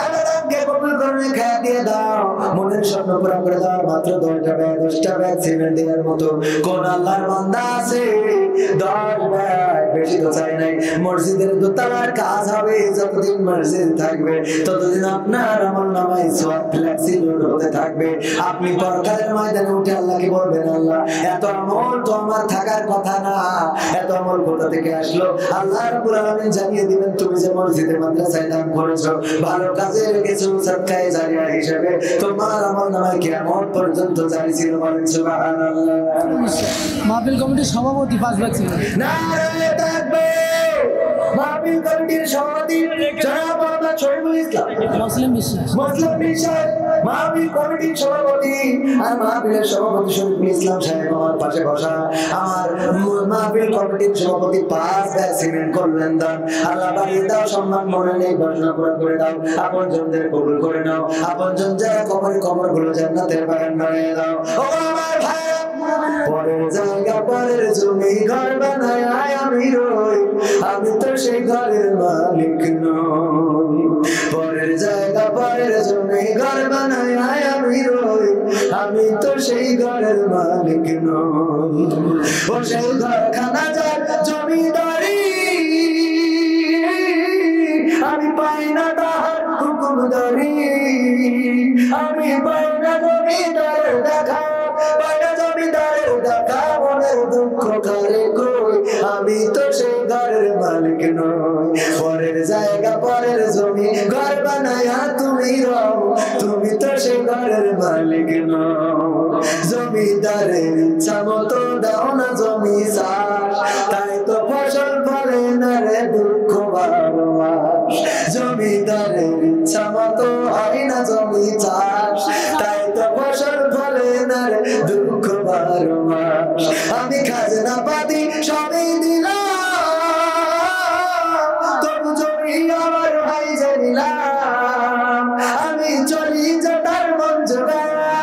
আল্লাহ তাকে কবুল করে নেখা দিয়ে দাও, মনের স্বপ্ন পুরা করে দাও। মাত্র 10টা ব্যাগ সিমেন্ট দেওয়ার মতো কোন আল্লাহর বান্দা আছে? 10 ব্যাগ, বেশি তো চাই নাই। মসজিদের দোতলার কাজ হবে, যতদিন মসজিদ থাকবে ততদিন আপনার আমল নামায় সওয়াব ফ্লেক্সিবল হতে থাকবে। আপনি পরকালের ময়দানে উঠে আল্লাহকে বলবেন, আল্লাহ এত আমল তো আমার থাকার কথা না, এত আমল কোথা থেকে আসলো? আল্লাহ রাব্বুল আলামিন জানিয়ে দিবেন, তুমি যে মসজিদে মাদ্রাসায় দান করেছো, ভালো কাজে রেখেছো, সাদকায়ে জারিয়া হিসেবে তোমার আমল নামায় কিয়ামত পর্যন্ত জারি ছিল। বলেন সুবহানাল্লাহ। মাহফিল কমিটির সভাপতি 5 ভাগ সিমেন্ট। নারে তাকবীর। মাহফিল কমিটির সভাপতি জনাব মোহাম্মদ শরীফুল ইসলাম মুসলিম বিশ্বাস। মাহফিল কমিটির সভাপতি আর মাহফিলের সভাপতি শরীফুল ইসলাম সাহেব আমার পাশে বসা। আমার মাহফিল কমিটির সভাপতি 5 ব্যাগ সিমেন্ট করলেন দান। আল্লাহ বাড়িয়ে দাও, সম্মান মনে নেই, ঘোষণা পুরা করে দাও, আপন জনদের কবুল করে নাও, আপন জন যারা কবর গুলো জান্নাতের বাগান বানিয়ে দাও। ও আমার ভাই, পরের জায়গা পরের জমি ঘর বানায় আমি রই, আমি তো সেই ঘরের মালিক নই। পরের জায়গা পরের জমি ঘর বানায় আমি রই, আমি তো সেই ঘরের মালিক নই। ও সেই ঘরখানা যার জমিদারি, আমি পাই না তাহার হুকুমদারি, আমি পাই না জমিদারের দেখা, পাই না জমিদারের দেখা, মনের দুঃখ কারে কই, আমি তো সেই ঘরের পরের জায়গা পরের জমি ঘর বানায়া তুমি রও তুমি তো সেই ঘরের মালিক নও জমিদারের ইচ্ছা মতো দাও না জমি চাষ তাই তো ফসল ফলে না রে দুঃখ বারো মাস জমিদারের ইচ্ছা মতো হয় না জমি চাষ তাই তো ফসল ফলে না রে দুঃখ বারো মাস আমি খাজনা পাতি সবই দিলাম তবু জমি আমার ভাই জানিলাম আমি চলি যেটার মন জোগায়া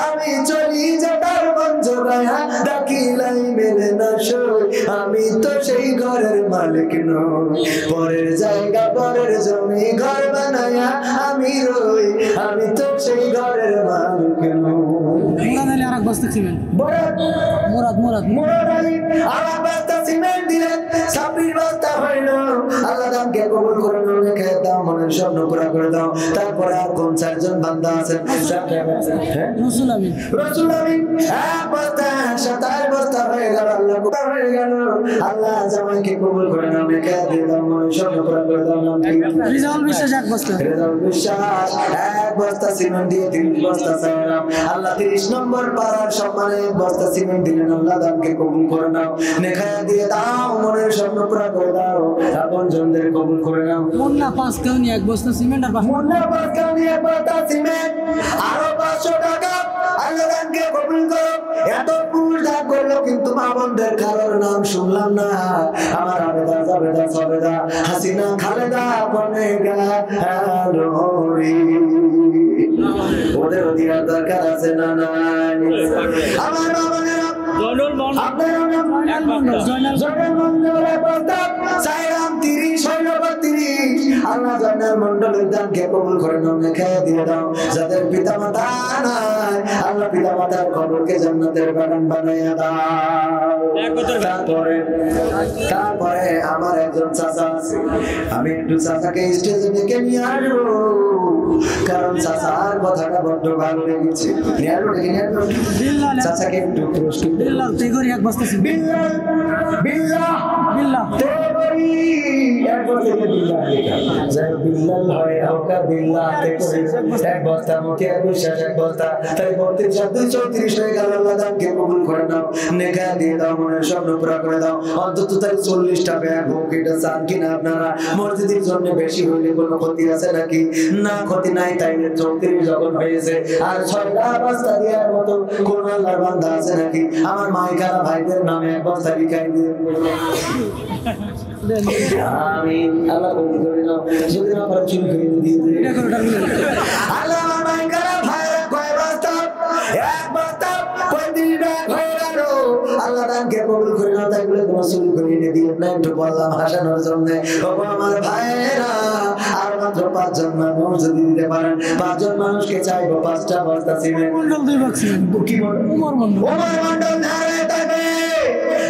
আমি চলি যেটার মন জোগায়া ডাকিলাই মেলে না সই আমি তো সেই ঘরের মালিক নই পরের জায়গা পরের জমি ঘর বানায়া আমি রই আমি তো সেই ঘরের মালিক নই মুরাদ আলী আরেক বস্তা সিমেন্ট মুরাদ আলী আরেক বস্তা সিমেন্ট দিলেন সাবির বস্তা হইল আল্লাহ দামকে কবুল করে রেখে দাও মনের স্বপ্ন পুরা করে দাও তারপরে আর কোন চারজন বান্দা আছেন রসুল আমিন এক বস্তা 27 বস্তা হয়ে গেল আল্লাহ কোথা হয়ে গেল আল্লাহ জামাইকে কবুল করে নাও রেখে দাও মনের স্বপ্ন পুরা করে দাও রিজাউল বিশ্বাস এক বস্তা এক বস্তা সিমেন্ট দিয়ে 30 বস্তা চাইলাম আল্লাহ 30 নম্বর পাড়ার সম্মানে এক বস্তা সিমেন্ট দিলেন আল্লাহ দামকে কবুল করে নাও নেখায়া দিয়ে দাও মনের স্বপ্ন পুরা করে দাও আপন জনদের কবুল করে নাও মুন্না 5 কেউ নিয়ে এক বস্তা সিমেন্ট আর মুন্না 5 কেউ নিয়ে এক বস্তা সিমেন্ট আরো 500 টাকা আল্লাহ দামকে কবুল করো এত পূজা করলো কিন্তু মা বোনদের কারোর নাম শুনলাম না আমার আবেদা জাবেদা সবেদা হাসিনা খালেদা বনেগা হ্যালোরি ওদের অধিকার দরকার আছে না নাই আমার মা বোনেরা আপনারা জয়নাল মন্ডলের প্রস্তাব সাইরাম 30 হইল 32 আল্লাহ জয়নাল মন্ডলের দানকে কবুল করে নাও লেখায় দিয়ে দাও যাদের পিতা মাতা নাই আল্লাহ পিতা মাতার কবরকে জান্নাতের বাগান বানাইয়া দাও তারপরে আমার একজন চাচা আছে আমি একটু চাচাকে স্টেজে ডেকে নিয়ে আসবো কারণ চাচার কথাটা বড্ড ভালো লেগেছে চাচাকে একটু পুরস্কার বিল্লাল তেগরি এক বস্তা সিমেন্ট বিল্লাহ তেগরি এক বস্তা বিল্লাহ যাই বিল্লাল হয় ওকা বিল্লাহ তেগরি এক বস্তা মুখে বিশ্বাস এক বস্তা তাই 32 হয়ে গেল আল্লাহ দানকে কবুল করে নাও নেকা দিয়ে দাও মনের স্বপ্ন পুরা করে দাও অন্তত তাই 40টা ব্যাগ হোক এটা চান কিনা আপনারা মসজিদের জন্য বেশি হইলে কোনো ক্ষতি আছে নাকি না ক্ষতি নাই তাইলে 34 যখন হয়েছে আর 6টা বস্তা দেওয়ার মতো কোন আল্লাহর বান্দা আছে নাকি আমার মাইকারা ভাইদের নামে এক বস্তা লিখাই দিয়ে আমিন আল্লাহ কবুল করে নাও যদি না পারে চুল করে দিয়ে আল্লাহ আমার মাইকারা ভাইরা কয় বস্তা এক বস্তা কয় দিন ব্যাগ হয়ে গেল আল্লাহ দানকে কবুল করে নাও তাই বলে তোমার চুল করে এনে দিয়ে না একটু বললাম হাসানোর জন্য ওগো আমার ভাইরা আর মাত্র 5 জন মানুষ যদি দিতে পারেন 5 জন মানুষকে চাইবো 5টা বস্তা সিমেন্ট মন্ডল 2 বাক্স সিমেন্ট কি বল ওমর মন্ডল নারে তবে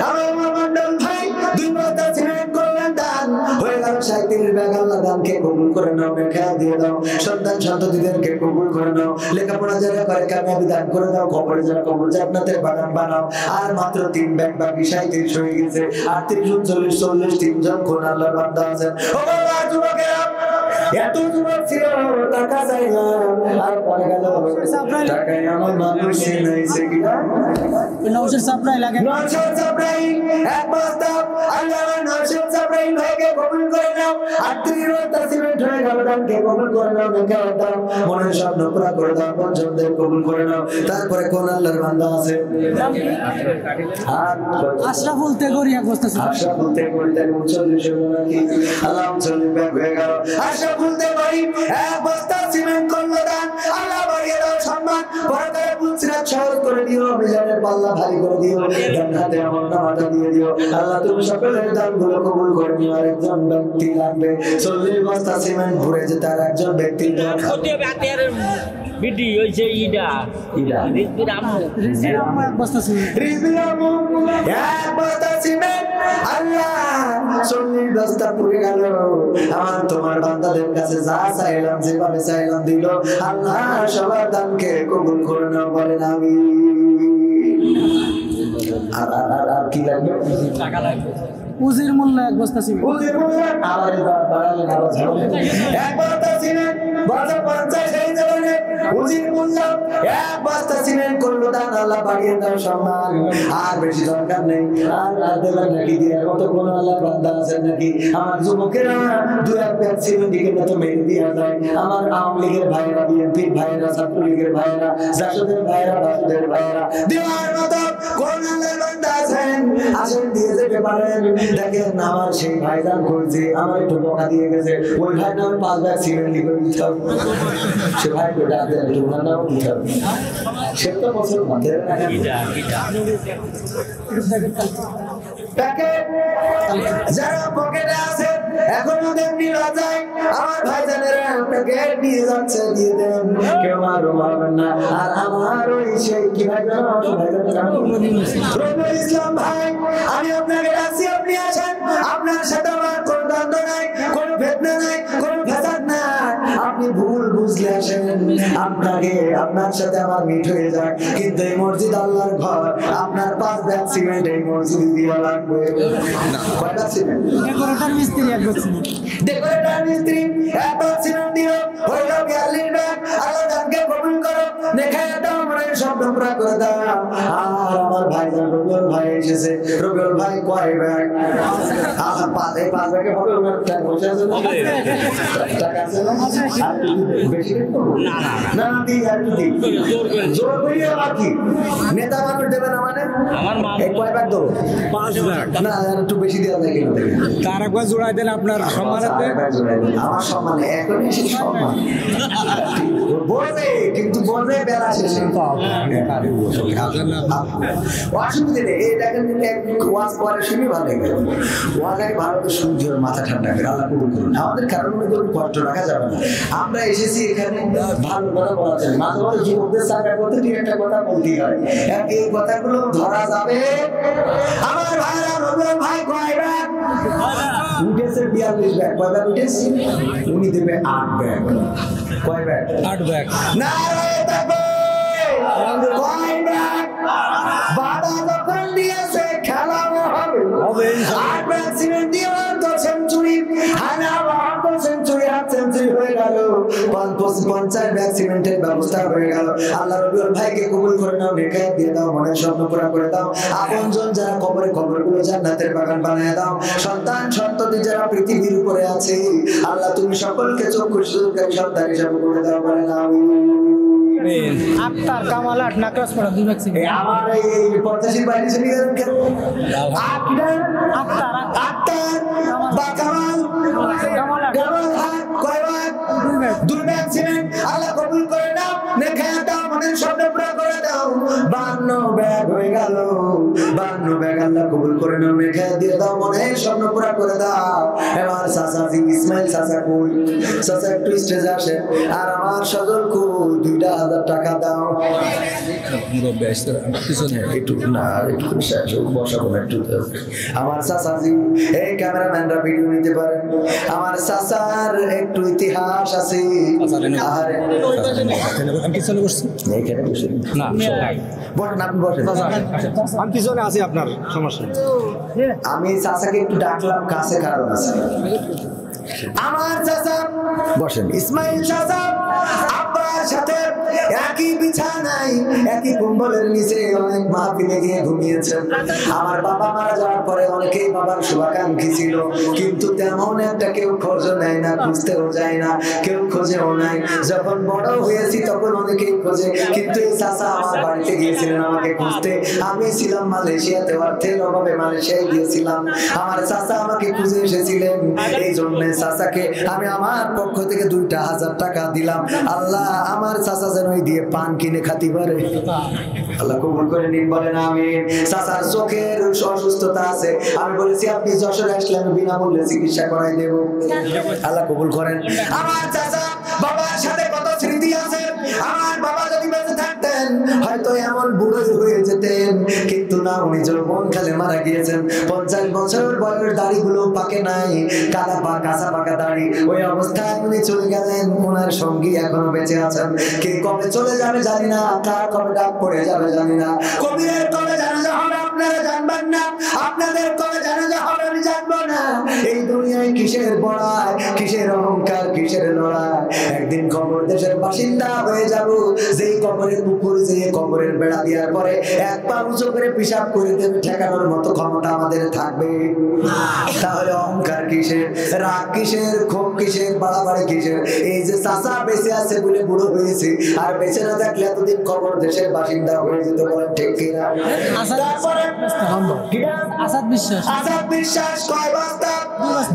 আমার ওমর মন্ডল ভাই 2 বস্তা সিমেন্ট করলেন দান হয়ে গেল 37 ব্যাগ আল্লাহ দানকে কবুল করে নাও রেখা দিয়ে দাও সন্তান সন্ততিদেরকে কবুল করে নাও লেখাপড়া যারা করে কামিয়াবি দান করে দাও খবরে যারা কবর জান্নাতের বাগান বানাও আর মাত্র 3 ব্যাগ বাকি 37 হয়ে গেছে 38 39 40 তিনজন কোন আল্লাহর বান্দা আছেন ও বাবা যুবকেরা এত যুবক ছিল টাকা চাইলাম আর পরে গেল টাকায় আমার মানুষ চিনাইছে কিনা নওশাদ সাপ্লাই লাগে নওশাদ সাপ্লাই এক বস্তা আল্লাহ নওশাদ সাপ্লাই ভাইকে কবুল করে নাও 38 বস্তা সিমেন্ট হয়ে গেল দানকে কবুল করে নাও দেখা দাও মনের স্বপ্ন পুরা করে দাও পঞ্চমদের কবুল করে নাও তারপরে কোন আল্লাহর বান্দা আছে আশরাফুল তেগরি এক বস্তা সিমেন্ট আশরাফুল তেগরি তাই 39 হলো নাকি আল্লাহ 39 ব্যাগ হয়ে গেল আশরাফুল তেগরি এক বস্তা সিমেন্ট করলো দান আল্লাহ বাড়িয়ে দাও সম্মান বরকতের পুলসিরাত সহজ করে দিও মিজানের পাল্লা ভারী করে দিও জান্নাতে আমার নামটা দিয়ে দিও আল্লাহ তুমি সকলের দানগুলো কবুল করে নিও আর একজন ব্যক্তি লাগবে 40 বস্তা সিমেন্ট ভরে যে তার একজন ব্যক্তির দরকার বিডি হইছে ইডা রিজবির আম্মু এক বস্তা সিমেন্ট রিজবির আম্মু এক বস্তা সিমেন্ট আল্লাহ 40 বস্তা পুরে গেল আমার তোমার বান্দাদের কাছে যা চাইলাম যেভাবে চাইলাম দিল আল্লাহ সবার দানকে কবুল করে নাও বলেন আমিন আর কি লাগবে টাকা লাগবে উজির মূল্য এক বস্তা সিমেন্ট। উজির মূল্য আবার বাড়ালেন আবার ঝাড়লেন। এক বস্তা সিমেন্ট 50 এই ধরনের উজির মূল্য এক বস্তা সিমেন্ট করলো দান আল্লাহ বাড়িয়ে দাও সম্মান আর বেশি দরকার নেই আর দেবেন নাকি দিয়ে কত কোন আল্লাহ বান্দা আছেন নাকি আমার যুবকেরা 2 ব্যাগ সিমেন্ট দিকে তো মেরে দিয়ে যায় আমার আওয়ামী লীগের ভাইরা বিএনপির ভাইরা ছাত্রলীগের ভাইরা জাসদের ভাইরা বাসদের ভাইরা দেওয়ার মতো কোন আল্লাহ বান্দা আছেন আসেন দিয়ে যেতে পারেন দেখেন আমার সেই ভাইজান করছে আমার একটু টাকা দিয়ে গেছে ওই ভাই নামে 5 ব্যাগ সিমেন্ট লিখে দিতে হবে সে ভাই তো ডাক দেন একটু ওনার নামও দিতে হবে সে তো বছর মাঠে রাখেন প্যাকেট যারা পকেটে আছে এখনো তেমনি লজায় আমার ভাইজানেরা প্যাকেট নিয়ে যাচ্ছে দিয়ে দেন কেউ আর মারবেন না আর আমার ওই সেই কি ভাইজান রবিউল ইসলাম ভাই আমি আপনাকে রাখছি আপনি আসেন আপনার সাথে আমার কোনো দ্বন্দ্ব নাই কোনো ভেদনা নাই কোনো ফেসাদ নাই আপনি ভুল বুঝলে আসেন আপনাকে আপনার সাথে আমার মিট হয়ে যায় কিন্তু এই মসজিদ আল্লাহর ঘর আপনার 5 ব্যাগ সিমেন্ট এই মসজিদ দিয়ে লাগবে কয়টা সিমেন্ট ডেকোরেটর মিস্ত্রি এক বস্তা সিমেন্ট। ডেকোরেটর মিস্ত্রি এক ব্যাগ সিমেন্ট দিও হইল 42 ব্যাগ আল্লাহ দানকে কবুল করো নেখায় দাও মনের স্বপ্ন পুরা করে দাও আর আমার ভাইজান রবিউল ভাই এসেছে রবিউল ভাই কয় ব্যাগ আচ্ছা 5 ব্যাগে হবে ওনার টাকা বসে আছে টাকা আছে না আর বেশি দেবো না না না দিই আর একটু দিই জোর করি আর কি নেতা মানুষ দেবে না মানে আমার মা এই কয় ব্যাগ দেবো 5 ব্যাগ না আর একটু বেশি দেওয়া যায় কিন্তু তার একবার জোড়াই দেন আপনার সম্মানার্থে। আমার সম্মানে এখন এসে সম্মান বলবে কিন্তু বলবে বেলা শেষে অসুবিধা নেই এই দেখেন ওয়াজ পরে শুনি ভালো লাগে ওয়াগায় ভারত সূর্যের মাথা ঠান্ডা করে আল্লাহ কবুল করুন আমাদের কারণ মনে করুন কষ্ট রাখা যাবে না আমরা এসেছি এখানে ভালো কথা বলা যায় মাঝে মাঝে যুবকদের সাথে করতে ঠিক একটা কথা বলতেই হয় এই কথাগুলো ধরা যাবে আমার ভাইরা রবিউল ভাই কয় ব্যাগ উঠেছে 42 ব্যাগ কয় ব্যাগ উঠেছে উনি দেবে 8 ব্যাগ কয় ব্যাগ 8 ব্যাগ না রে তবে কয় ব্যাগ বাবা যখন দিয়েছে খেলানো হবে 8 ব্যাগ সিমেন্ট দিয়ে তো সেঞ্চুরি হানা তো সেঞ্চুরি হাফ সেঞ্চুরি হয়ে গেল 50 ব্যাগ সিমেন্টের ব্যবস্থা হয়ে গেল আল্লাহ রবিউল ভাইকে কবুল করে নাও নেকায়াত দিয়ে দাও মনের স্বপ্ন পুরা করে দাও আপনজন যারা কবরগুলো জান্নাতের বাগান বানায় দাও সন্তান সন্ততি যারা পৃথিবীর উপরে আছে আল্লাহ তুমি সকলকে চক্ষু সুযোগকারী সন্তান হিসাবে করে দাও বলে না আক্তার কামাল 8 নাকরাস পড়া 2 ব্যাগ সিমেন্ট। আমার এই 85 বাইরে চলে গেলেন কেন আক্তার বা কামাল কয় ব্যাগ 2 ব্যাগ সিমেন্ট আল্লাহ কবুল করে নাও নেখায়া দাও মনের স্বপ্ন পুরা করে দাও 52 ব্যাগ হয়ে গেল 52 ব্যাগ আল্লাহ কবুল করে নাও নেখায়া দিয়ে দাও মনের স্বপ্ন পুরা করে দাও এবার চাচা ইসমাইল চাচা কই চাচা একটু স্টেজে আসে আর আমার সজল কই 2000 টাকা দাও মুরব্বি আসছে পিছনে একটু না একটু শেষ বসাবো না একটু আমার চাচাজি এই ক্যামেরাম্যানরা ভিডিও নিতে পারেন আমার চাচার একটু ইতিহাস আছে আরে আমি পিছনে বসছি এইখানে বসে না বসেন আপনি বসেন আমি পিছনে আছি আপনার সমস্যা আমি চাচাকে একটু ডাকলাম কাছে কারণ আছে আমার চাচা বসেন ইসমাইল চাচা আব্বার সাথে একই বিছানায় একই কম্বলের নিচে অনেক মাহফিলে গিয়ে ঘুমিয়েছেন আমার বাবা মারা যাওয়ার পরে অনেকেই বাবার শুভাকাঙ্ক্ষী ছিল কিন্তু তেমন একটা কেউ খোঁজ নেয় না খুঁজতেও যায় না কেউ খোঁজেও নাই যখন বড় হয়েছি তখন অনেকেই খোঁজে কিন্তু এই চাচা আমার বাড়িতে গিয়েছিলেন আমাকে খুঁজতে আমি ছিলাম মালয়েশিয়াতে অর্থের অভাবে মালয়েশিয়ায় গিয়েছিলাম আমার চাচা আমাকে খুঁজে এসেছিলেন এই জন্য চাচাকে আমি আমার পক্ষ থেকে 2000 টাকা দিলাম আল্লাহ আমার চাচা যেন দিয়ে পান কিনে খাতে পারে আল্লাহ কবুল করে নিন বলেন আমিন চাচার চোখের অসুস্থতা আছে আমি বলেছি আপনি যশোরে আসলে আমি বিনামূল্যে চিকিৎসা করাই দেব আল্লাহ কবুল করেন আমার চাচা বাবার সাথে কত স্মৃতি আছে আমার বাবা যদি বেঁচে থাকতেন হয়তো এমন বুড়ো হয়ে যেতেন কিন্তু না উনি যৌবন কালে মারা গিয়েছেন 50 বছর বয়সের দাড়িগুলো পাকে নাই কাঁচা পাকা দাড়ি ওই অবস্থায় উনি চলে গেলেন ওনার সঙ্গী এখনো বেঁচে আছেন কে কবে চলে যাবে জানি না কার কবে ডাক পড়ে যাবে জানি না কবিরের কবে জানাজা হবে আপনারা জানবেন না আপনাদের কবে জানাজা হবে আমি জানি কিসের বড়াই, কিসের অহংকার, কিসের লড়াই। একদিন কবর দেশের বাসিন্দা হয়ে যাব, যেই কবরের পুকুর, যে কবরের বেড়া দেওয়ার পরে এক পা উঁচু করে পিশাব করে দেবে, ঠেকানোর মতো ক্ষমতা আমাদের থাকবে। তাহলে অহংকার কিসের, রাগ কিসের, ক্ষোভ কিসের, বাড়াবাড়ি কিসের? এই যে চাচা বেঁচে আছে বলে বুড়ো হয়েছে, আর বেঁচে না থাকলে এতদিন কবর দেশের বাসিন্দা হয়ে যেতে বলেন, ঠিক কিনা? তারপরে আসাদ বিশ্বাস, আসাদ বিশ্বাস কয় বস্তা?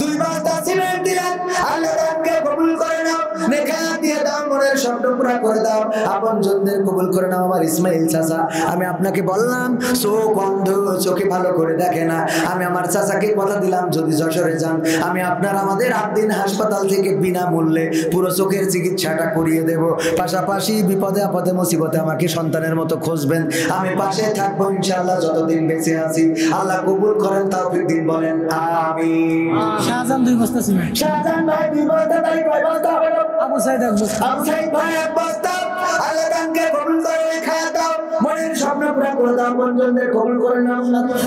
2 বস্তা সিমেন্ট দিলেন। আল্লাহ তাকে কবুল করে নাও, নেকাত দিয়ে দাও, মনের স্বপ্ন পুরা করে দাও, আপনজনদের কবুল করে নাও। আমার ইসমাইল চাচা, আমি আপনাকে বললাম চোখ অন্ধ, চোখে ভালো করে দেখে না। আমি আমার চাচাকে কথা দিলাম, যদি যশোরে যান আমি আপনার আমাদের আবদিন হাসপাতাল থেকে বিনামূল্যে পুরো চোখের চিকিৎসাটা করিয়ে দেব। পাশাপাশি বিপদে আপদে মুসিবতে আমাকে সন্তানের মতো খুঁজবেন, আমি পাশে থাকবো ইনশাআল্লাহ যতদিন বেঁচে আছি। আল্লাহ কবুল করেন, তৌফিক দিন, বলেন আমিন। শাহজাহান 2 বস্তা সিমেন্ট, শাহজাহান ভাই 2 বস্তা, তাই কয় বস্তা হলো? আবু সাইদ 1 বস্তা, আবু সাইদ ভাই 1 বস্তা। আল্লাহ তাকে কবুল করে খায়া দাও, মনের স্বপ্ন পুরা করে দাও, আপনজনদের কবুল করে নাও।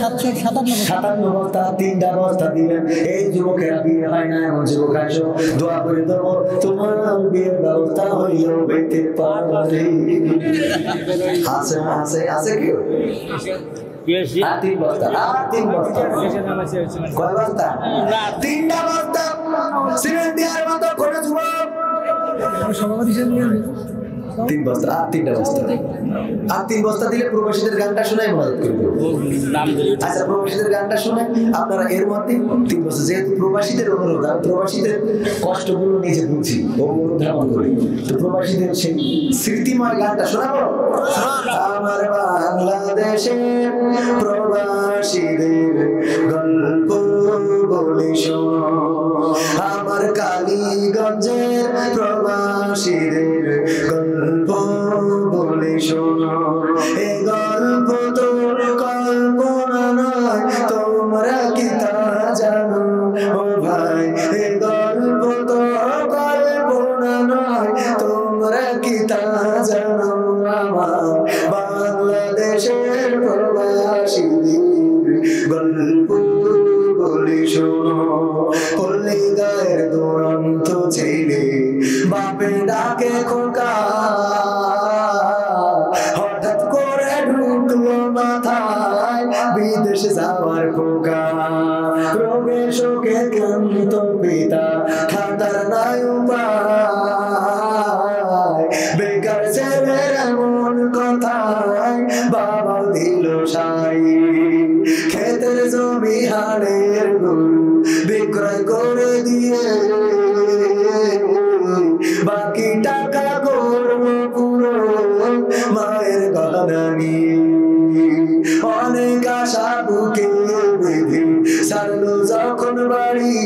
57 বস্তা, 3টা বস্তা দিবেন। এই যুবকেরা বিয়ে হয় না, এমন যুবক আসো, দোয়া করে দেবো তোমার বিয়ের ব্যবস্থা হইলেও হইতে পারে। আছে আছে আছে কেউ? 3 বস্তা, 3 বস্তা। কয় বস্তা? 3টা বস্তা সিমেন্ট দেওয়ার মতো করে যুবক। সভাপতি সাহেব নিয়ে 3 বস্তা, 3টা বস্তা। 3 বস্তা দিলে প্রবাসীদের গানটা শোনাই মদত করবে। আচ্ছা, প্রবাসীদের গানটা শুনে আপনারা এর মধ্যে 3 বস্তা, যেহেতু প্রবাসীদের অনুরোধ, প্রবাসীদের কষ্টগুলো নিজে বুঝি, অনুধাবন করি, তো প্রবাসীদের সেই স্মৃতিময় গানটা শোনাবো। আমার বাংলাদেশে প্রবাসীদের গল্প বলি শোনো, আমার কালীগঞ্জের প্রবাসীদের গল্প বলি শোনো। এই গল্প তো কল্পনা নয়, তোমরা কি তা জানো? ও ভাই, এই গল্প তো কল্পনা নয়, তোমরা কি তা জানো? আমার বাংলাদেশের প্রবাসীদের গল্প বলি শোনো। পল্লী গায়ের দুরন্ত ছেলে বাপে ডাকে খোকা, হঠাৎ করে ঢুকলো মাথায় বিদেশে যাওয়ার খোকা। রোগে শোকে ক্লান্ত পিতা, খাতার নাই উপায়, বেকার ছেলের এমন কথায় বাবা দিল সাই। ক্ষেতের জমি হাড়ের গরু বিক্রয় করে দিয়ে বাকি টাকা করবো পুরো মায়ের গহনা নিয়ে। অনেক আশা বুকে বেঁধে ছাড়লো যখন বাড়ি,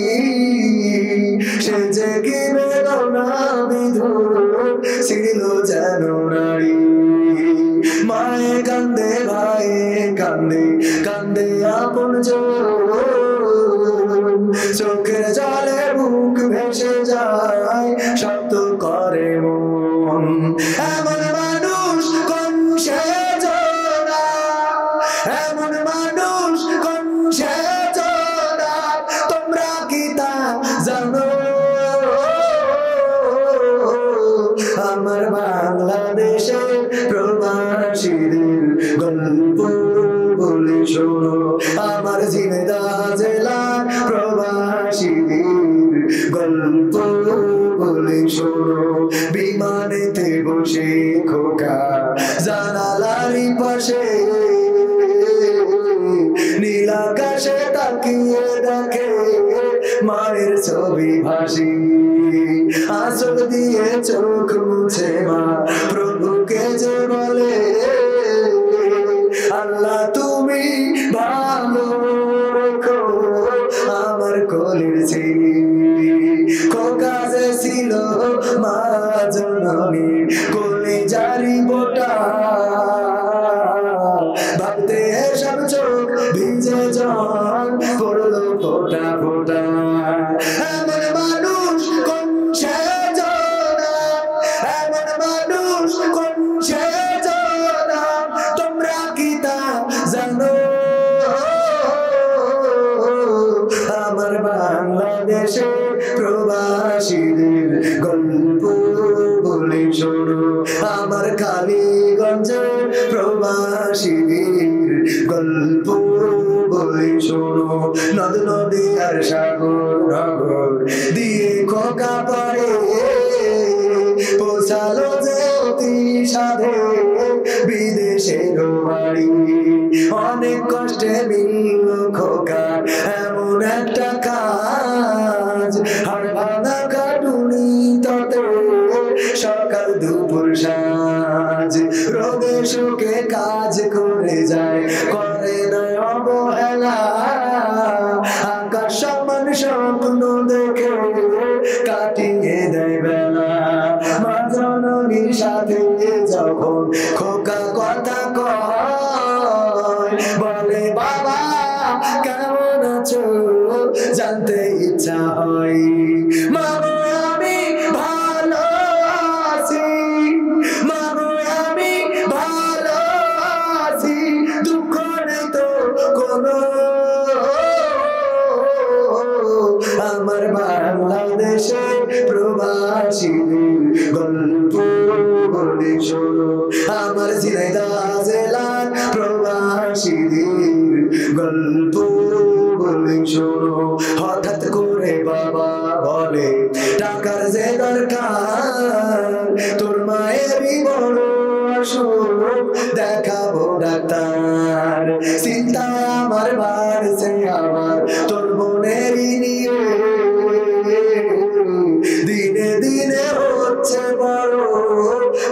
সে যে কি বেদনা বিধুর ছিল যেন নারী। মায়ে কান্দে, ভাইয়ে কান্দে, কান্দে আপন চোখের জলে বুক ভেসে যায়, শব্দ করে মন। এমন মানুষ কোন সেজনা, এমন মানুষ কোন সেজনা, তোমরা কি তা জানো? আমার বাংলাদেশে প্রবাসীদের গল্প বলে শোনো, আমার ঝিনাইদহ জেলার প্রবাসীদের গল্প বলে শোনো। বিমানেতে বসে খোকা জানালারি পাশে নীল আকাশে তাকিয়ে দেখে মায়ের ছবি ভাসি। আঁচল দিয়ে চোখ মুছে মা প্রভুকে যে বলে, আল্লাহ তুমি ভালো রেখো আমার কোলের ছেলে। খোকা যে ছিল মা জননী কোলে জারি বোটা, ভাবতে সব চোখ ভিজে জল পড়লো ফোটা ফোটা। এমন মানুষ কোন সেজনা, এমন মানুষ কোন সেজনা, তোমরা কি তা জানো? আমার বাংলাদেশে গল্প বলি শোনো নদ নদী আর সাগর নগর দিয়ে খোকা পড়ে পৌঁছালো যে অতি সাধে বিদেশের বাড়ি অনেক কষ্টে মিলল খোকা এমন একটা কাজ হাড় ভাঙা কাটুনি তাতে সকাল দুপুর সাঁঝ রোদে শোকে কাজ করে যায় করে না অবহেলা আকাশ সমান স্বপ্ন দেখে কাটিয়ে দেয় বেলা মা জননীর সাথে যখন খোকা কথা কয় বলে বাবা কেমন আছো জানতে ইচ্ছা হয় মাগো আমি ভালো আছি মাগো আমি ভালো আছি দুঃখ নেই তো কোনো আমার বাংলাদেশে প্রবাসীদের গল্প বলে শোনো আমার ঝিনাইদহ জেলার প্রবাসীদের গল্প বলে শোনো হঠাৎ করে বাবা বলে টাকার যে দরকার তোর মায়েরই বড় অসুখ দেখাবো ডাক্তার চিন্তা আমার বাড়ছে আমার তোর বোনেরই নিয়ে দিনে দিনে হচ্ছে বড়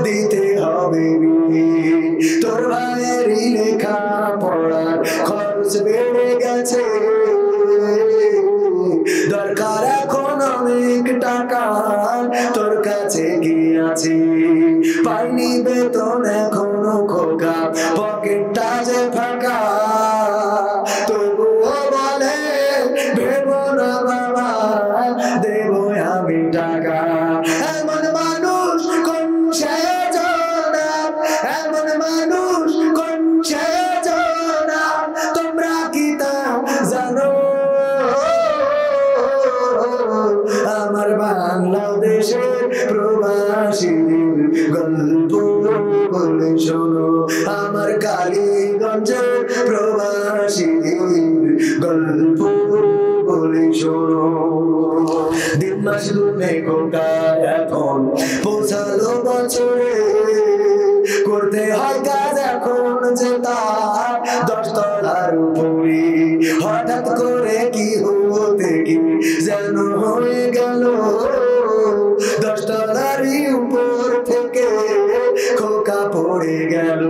দিতে হবে তোর ভাইয়েরই লেখা পড়ার খরচ বেড়ে গেছে দরকার এখন অনেক টাকা তোর কাছে কি আছে পাইনি বেতন এখনো খোকা পকেটটা যে ফাঁকা তবুও বলে ভেবো না বাবা দেবো আমি টাকা এমন মানুষ কোন সেজনা এমন মানুষ কোন সেজনা তোমরা কি তা জানো আমার বাংলাদেশের প্রবাসীদের গল্প বলে শোনো আমার কালীগঞ্জের প্রবাসীদের গল্প বলে শোনো দিন মাস গুনে খোকা এখন পৌঁছালো বছরে করতে হয় কাজ এখন যে তার 10 তলার উপরে হঠাৎ করে কি হতে কি যেন হয়ে গেল 10 তলারই উপর থেকে খোকা পড়ে গেল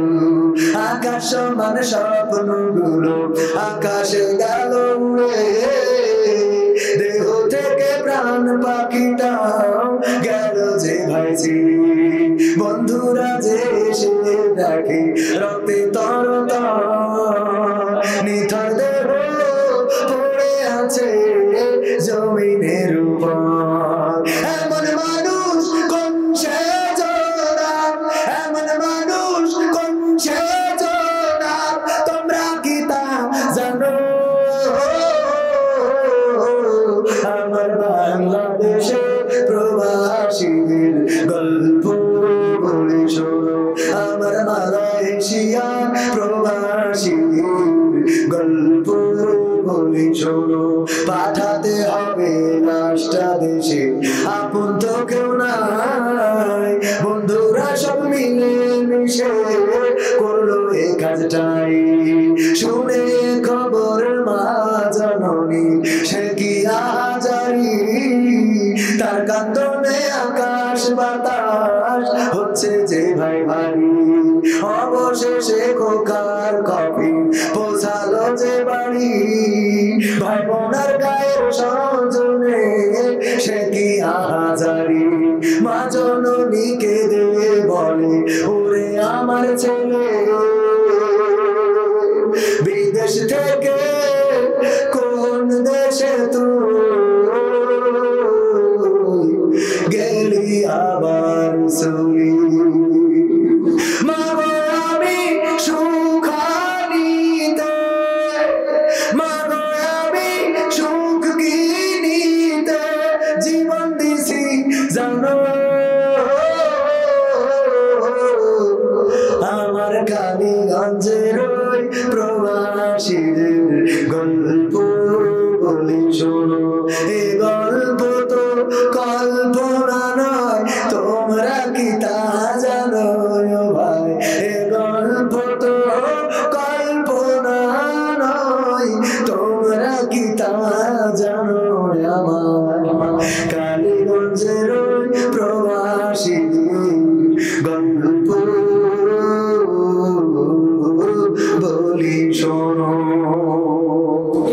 আকাশ সমান স্বপ্নগুলো আকাশে গেল উড়ে দেহ থেকে প্রাণ পাখিটাও গেল যে ভাইছি বন্ধুরা যে এসে দেখে রক্তে তরতা নিথর দেহ পড়ে আছে জমিনের উপর এমন মানুষ কোন সেজনা এমন মানুষ কোন সেজনা তোমরা কি তা জানো আমার বাংলাদেশে প্রবাসীদের গল্প বলে শোনো আমার মালয়েশিয়া প্রবাসীদের গল্প বলে শোনো পাঠাতে হবে লাশটা দেশে আপন তো কেউ নাই বন্ধুরা সব মিলে মিশে করলো এই কাজটাই শুনে খবর মা জননী সে কি আহাজারি তার কান্দনে আকাশ বাতাস হচ্ছে যে ভাই ভারী অবশেষে খোকার কফি পৌঁছালো যে বাড়ি ভাই বোনার গায়ের সজনে সে কি আহাজারি মা জননীকে দিয়ে বলে ওরে আমার ছেলে বিদেশ থেকে কোন দেশে তুই গেলি আবার চলি মাগো আমি সুখানিতে মাগো আমি সুখ কিনিতে জীবন দিছি জানো আমার কালীগঞ্জের প্রবাসী প্রবাসীদের গল্প বলি শোনো, এ গল্প তো কল্পনা নয়, তোমরা কি তা জানো ভাই? এ গল্প তো কল্পনা নয়, তোমরা কি তা জানো? আমার কালীগঞ্জের প্রবাসীদের গল্প বলি শোনো।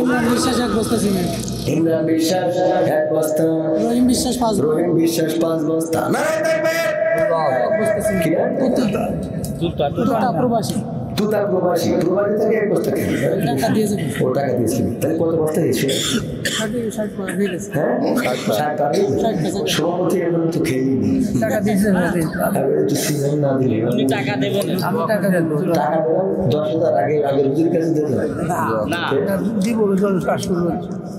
ইমরান বিশ্বাস 1 বস্তা সিমেন্ট, ইমরান বিশ্বাস 1 বস্তা, রহিম বিশ্বাস 5 বস্তা, রহিম বিশ্বাস 5 বস্তা। নারায় তাকবীর। 1 বস্তা সিমেন্ট। তুতা প্রবাসী, তুতা প্রবাসী, প্রবাসী থেকে 1 বস্তা খেয়ে টাকা দিয়েছে, ও টাকা দিয়েছিল, তাহলে কত বস্তা দিয়েছিল? 60 হয়ে গেছে, হ্যাঁ 60 টাকা। সভাপতি এখন তো খেয়েনি, টাকা দিয়েছে। একটু সিজন না দিলে উনি টাকা দেবেন আমি টাকা দেবো, টাকা দেবেন 10,000 আগে রুজির কাছে দেবেন না দিব, কাজ করবো,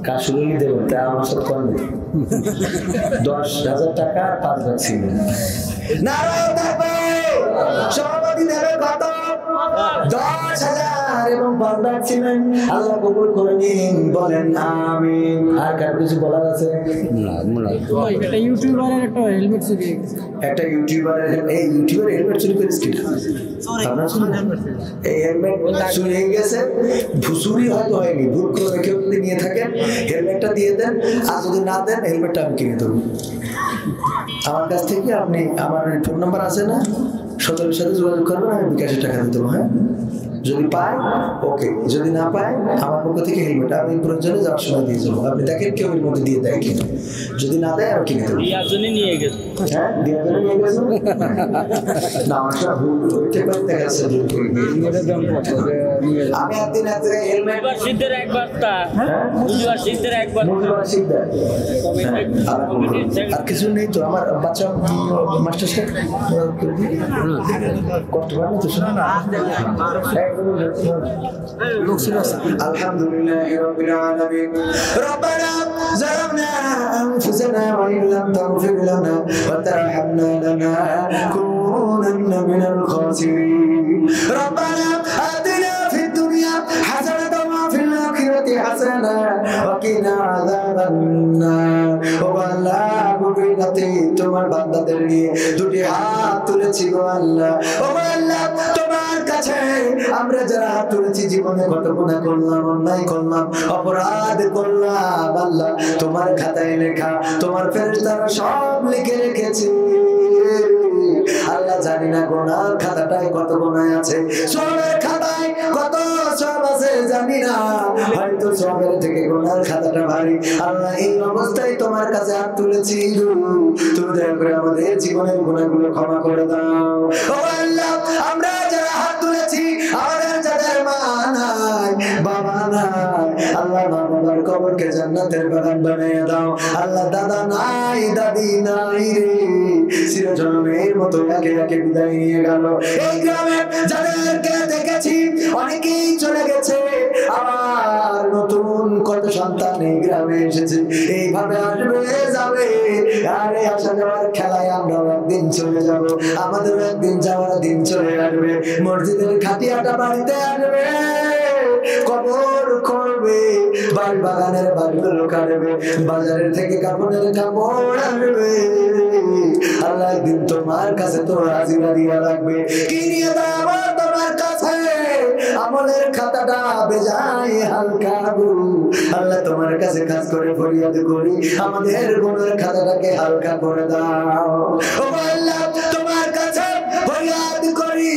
কাজ শুরু দেবেন, তা আমার সাথে কম নেই। 10,000 টাকা 5 লাখ ছিল। নারায়ণ থাকবে সভাপতি দেবে কত? 10,000 এবং 5 লাখ ছিলেন। আল্লাহ কবুল করে নিন, বলেন আমিন। আর কার কিছু বলার আছে? একটা ইউটিউবারের একটা হেলমেট চুরি হয়ে গেছে, একটা ইউটিউবারের, এই ইউটিউবার হেলমেট চুরি করেছে কি? আপনার শুনুন, এই হেলমেট চুরি হয়ে গেছে। চুরি হয়তো হয়নি, ভুল করে কেউ যদি নিয়ে থাকেন হেলমেটটা দিয়ে দেন, আর যদি না দেন হেলমেটটা আমি কিনে দেবো। আমার কাছ থেকে আপনি আমার ফোন নাম্বার আছে না, 17 সাথে যোগাযোগ করবেন, আমি বিকাশে টাকা দিয়ে দেবো। হ্যাঁ, যদি পাই ওকে, যদি না পাই আমার পক্ষ থেকে হেলমেট আমি প্রয়োজনে যাওয়ার সময় দিয়ে যাবো। আপনি দেখেন কেউ এর মধ্যে দিয়ে দেয় কিনা, যদি না দেয় আমি কিনে দেবো। রিয়ার জন্য নিয়ে গেছে। হ্যাঁ, দিয়ে দেবেন, নিয়ে গেছেন না, আমার সব ভুল হইতে পারে, দেখা যাচ্ছে ভুল করে আমি একদিন এক জায়গায় হেলমেট বুধবার শীতের 1 বস্তা, বুধবার শীতের 1 বস্তা। মুজিবার শিকদার। আর কিছু নেই তো আমার বাচ্চা মাস্টার সাহেব কষ্ট হয় না তো? শোনা না, আলহামদুলিল্লাহি রাব্বিল আলামিন। রব্বানা যালামনা আনফুসানা ওয়া ইন লাম তাগফির লানা ওয়া তারহামনা লানাকুনান্না মিনাল খাসিরিন। রব্বানা আতিনা ফিদ দুনিয়া হাসানাতাও ওয়া ফিল আখিরাতি হাসানা ওয়া কিনা আযাবান নার। ও আল্লাহ, গভীরাতে তোমার বান্দাদের নিয়ে দুটি হাত তুলেছি গো আল্লাহ। ও আল্লাহ, তোমার কাছে আমরা যারা হাত তুলেছি জীবনে কত গুনাহ করলাম, অন্যায় করলাম, অপরাধ করলাম আল্লাহ, তোমার খাতায় লেখা, তোমার ফেরেশতারা সব লিখে রেখেছে আল্লাহ। জানি না গুনার খাতাটায় কত গুনাহ আছে, সবের খাতায় কত সব আছে জানি না, হয়তো সবের থেকে গুনার খাতাটা ভারী আল্লাহ। এই অবস্থায় তোমার কাছে হাত তুলেছি, তুমি দয়া করে আমাদের জীবনের গুনাহগুলো ক্ষমা করে দাও। ও আল্লাহ, আমরা যারা হাত তুলেছি, আমাদের যাদের মা নাই, বাবা নাই আল্লাহ, মা বাবার কবরকে জান্নাতের বাগান বানিয়ে দাও আল্লাহ। দাদা নাই, দাদি নাই রে, চিরজন্মের মতো একে একে বিদায় নিয়ে গেল। এই গ্রামে যাদেরকে দেখেছি অনেকেই চলে গেছে, আবার নতুন কত সন্তান এই গ্রামে এসেছে, এইভাবে আসবে যাবে, আরে আসা যাওয়ার খেলায় আমরাও একদিন চলে যাব, আমাদের একদিন যাওয়ার দিন চলে আসবে। মসজিদের খাটিয়াটা বাড়িতে আসবে, কবর করবে, বাড়ি বাগানের বাড়িগুলো কাটবে, বাজারের থেকে কাপড়ের কাপড় আনবে আল্লাহ। একদিন তোমার কাছে তো হাজিরা দিয়া রাখবে, কি নিয়ে দাও তোমার কাছে? আমলের খাতাটা বেজায় হালকা আল্লাহ, তোমার কাছে কাজ করে ফরিয়াদ করি, আমাদের গুনার খাতাটাকে হালকা করে দাও। ও আল্লাহ, তোমার কাছে ফরিয়াদ করি,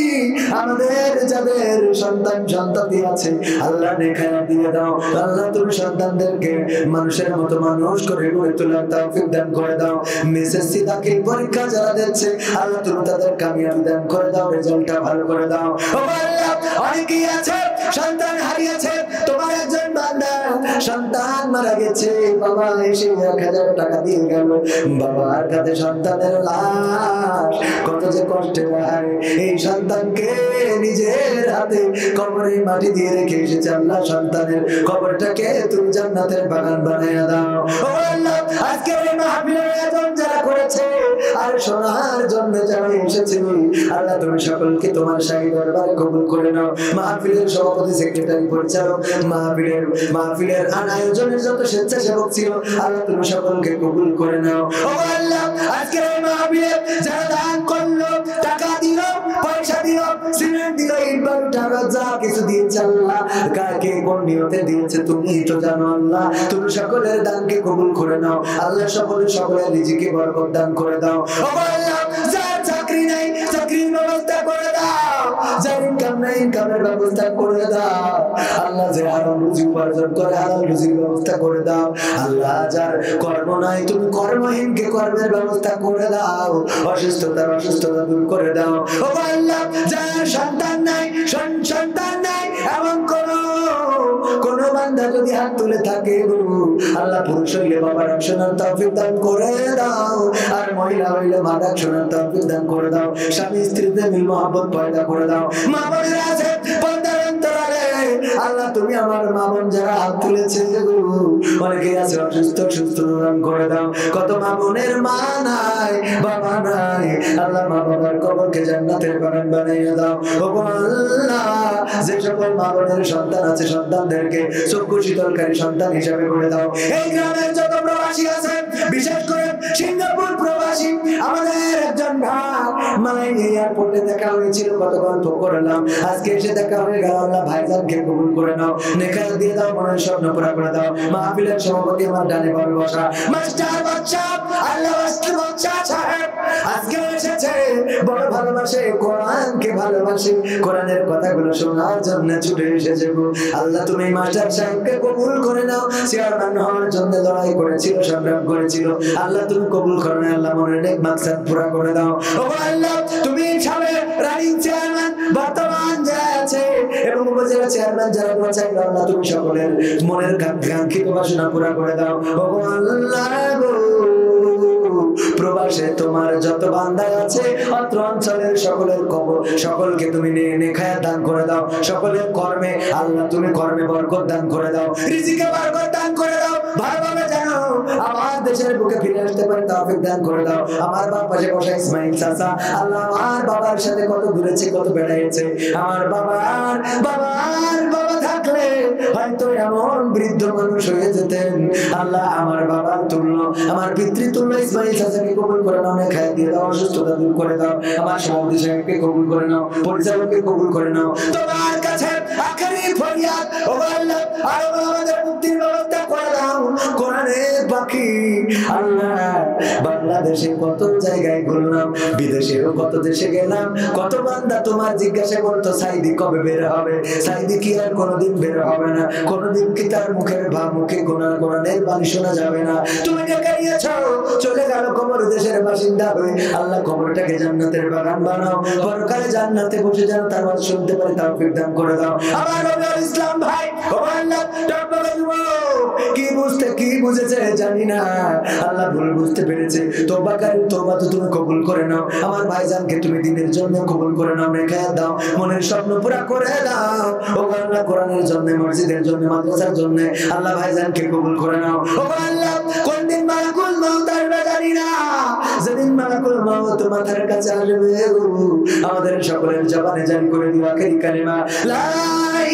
আমাদের যাদের সন্তান সন্ততি আছে আল্লাহ নেখায়া দিয়ে দাও আল্লাহ। তুমি সন্তানদেরকে মানুষের মতো মানুষ করে গড়ে তোলার তৌফিক দান করে দাও। এসএসসি দাখিল পরীক্ষা যারা দিচ্ছে আল্লাহ, তুমি তাদের কামিয়াবি দান করে দাও, রেজাল্টটা ভালো করে দাও। ও আল্লাহ, অনেকেই আছে সন্তান হারিয়েছে, তোমার একজন বান্দা সন্তান মারা গেছে, বাবা এসে 1,000 টাকা দিয়ে গেল, বাবার কাছে সন্তানের লাশ, কত যে কষ্টে হয়। এই সন্তানকে নিজের হাতে কবরে মাটি দিয়ে রেখে এসেছে আল্লাহ, সন্তানের কবরটাকে তুমি জান্নাতের বাগান বানিয়ে দাও। ও আল্লাহ, আজকে এই মাহফিলের আয়োজন যারা করেছে আর শোনার জন্য যারা এসেছে আল্লাহ তুমি সকলকে তোমার শাহী দরবারে কবুল করে নাও। মাহফিলের সভাপতি, সেক্রেটারি, পরিচালক, মাহফিলের আয়োজনের যত স্বেচ্ছাসেবক ছিল আল্লাহ তুমি সকলকে কবুল করে নাও। ও আল্লাহ আজকের এই মাহফিলে যারা দান করলো, টাকা দিল, পয়সা দিল, সিমেন্ট দিল, ইট বালু টাকা যা কিছু দিয়েছে আল্লাহ, কাকে কোন নিয়তে দিয়েছে তুমি তো জানো আল্লাহ। তুমি সকলের দানকে কবুল করে নাও আল্লাহ। সকলের রিজিকে বরকত দান করে দাও। ও আল্লাহ যার চাকরি নাই চাকরির ব্যবস্থা করে দাও, যার ইনকাম নাই ইনকামের ব্যবস্থা করে দাও আল্লাহ। যে হারাম রুজি উপার্জন করে হালাল রুজির ব্যবস্থা করে দাও আল্লাহ। যার কর্ম নাই তুমি কর্মহীনকে কর্মের ব্যবস্থা করে দাও, অসুস্থতা দূর করে দাও। ও আল্লাহ যার সন্তান নাই সন্তান নাই এমন কোন বান্দা যদি হাত তুলে থাকে আল্লাহ, পুরুষ হইলে বাবার শোনার তৌফিক দান করে দাও, আর মহিলা হইলে মাদার শোনার তৌফিক দান করে দাও, স্বামী স্ত্রীতে মিল মহব্বত পয়দা করে দাও। মা বোনেরা আছে পর্দার অন্তরালে আল্লাহ তুমি আমার মা বোন যারা হাত তুলেছে অনেকে আছে অসুস্থ, সুস্থ দান করে দাও। কত মা বোনের মা নাই বাবা নাই আল্লাহ, মা বাবার কবরকে জান্নাতের বাগান বানিয়ে দাও। ও আল্লাহ যে সকল মা বোনের সন্তান আছে সন্তানদেরকে চক্ষু শীতলকারী সন্তান হিসাবে করে দাও। এই গ্রামের যত প্রবাসী আছে বিশেষ করে সিঙ্গাপুর প্রবাসী আমাদের একজন ভাই মালাইন এয়ারপোর্টে দেখা হয়েছিল, কত গল্প করলাম, আজকে এসে দেখা হয়ে গেল আল্লাহ। ভাইজানকে কবুল করে নাও, নেকা দিয়ে দাও, মনের স্বপ্ন পুরা করে দাও। মাহফিলের সভাপতি আমার ডানে বামে বসা মাস্টার বাচ্চা আল্লাহ বাচ্চা সাহেব আজকে এসেছে, বড় ভালোবাসে কোরআনকে ভালোবাসে, কোরআনের কথাগুলো শোনার জন্য ছুটে এসেছে আল্লাহ। তুমি মাস্টার সাহেবকে কবুল করে নাও, চেয়ারম্যান হওয়ার জন্য লড়াই করেছিল, সংগ্রাম করেছিল আল্লাহ, তুমি কবুল করে নাও আল্লাহ, মনের নেক মাকসাদ পুরা করে দাও। ও আল্লাহ তুমি সামনে রানিং চেয়ারম্যান বর্তমান যারা আছে এবং উপজেলা চেয়ারম্যান যারা আছে আল্লাহ, তুমি সকলের মনের কাঙ্ক্ষিত বাসনা পুরা করে দাও। ও আল্লাহ প্রবাসে তোমার যত বান্দা আছে অত্র অঞ্চলের সকলের সকলকে তুমি নেখায়া দান করে দাও, সকলের কর্মে আল্লাহ তুমি কর্মে বরকত দান করে দাও, রিজিকে বরকত দান করে দাও। ভালোভাবে জানো আমার দেশের বুকে ফিরে আসতে পারে তৌফিক দান করে দাও। আমার বাবার পাশে বসা ইসমাইল চাচা আল্লাহ, আমার বাবার সাথে কত ঘুরেছে কত বেড়াইছে, আমার বাবা থাকলে হয়তো এমন বৃদ্ধ মানুষ হয়ে যেতেন আল্লাহ। আমার বাবার তুল্য আমার পিতৃতুল্য ইসমাইল চাচাকে কবুল করে নাও, নেখায়া দিয়ে দাও, অসুস্থতা দূর করে দাও। আমার সভাপতি সাহেবকে কবুল করে নাও, পরিচালককে কবুল করে নাও। তোমার কাছে আখেরি ফরিয়াদ ও আল্লাহ, আর আমাদের মুক্তির ব্যবস্থা করে দাও। কোরআনের পাখি আল্লাহ, বাংলাদেশে কত জায়গায় ঘুরলাম, বিদেশেও কত দেশে গেলাম, কত বান্দা তোমার জিজ্ঞাসা করতো সাইদি কবে বের হবে, সাইদি কি আর কোনোদিন বের হবে না, কোনোদিন কি তার মুখের মুখে কোরআনের বাণী শোনা যাবে না। তুমি ডেকে নিয়েছো, চলে গেল কবর দেশের বাসিন্দা হয়ে আল্লাহ, কবরটাকে জান্নাতের বাগান বানাও, পরকালে জান্নাতে বসে যেন তার ওয়াজ শুনতে পারে তৌফিক দান করে দাও। আমার নবীর ইসলাম ভাই ও আল্লাহ কি বুঝেছে জানি না আল্লাহ, ভুল বুঝতে পেরেছে, তওবা তো তুমি কবুল করে নাও। আমার ভাইজানকে তুমি দিনের জন্য কবুল করে নাও, নেখায়াত দাও, মনের স্বপ্ন পুরা করে দাও। ও আল্লাহ কোরআনের জন্য, মসজিদের জন্য, মাদ্রাসার জন্য আল্লাহ ভাইজানকে কবুল করে নাও। ও আল্লাহ কোন দিন মালাকুল মাউত আসবে জানি না, যেদিন মালাকুল মাউত মাথার কাছে আসবে আমাদের সকলের জবানে জারি করে দিও আখেরি কালিমা লা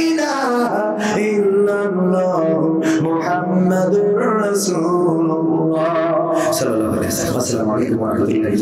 ইলাহা ইল্লাল্লাহ মুহাম্মাদুর রাসূলুল্লাহ সাল্লাল্লাহু আলাইহি ওয়াসাল্লাম। আসসালামু আলাইকুম ওয়া রাহমাতুল্লাহি।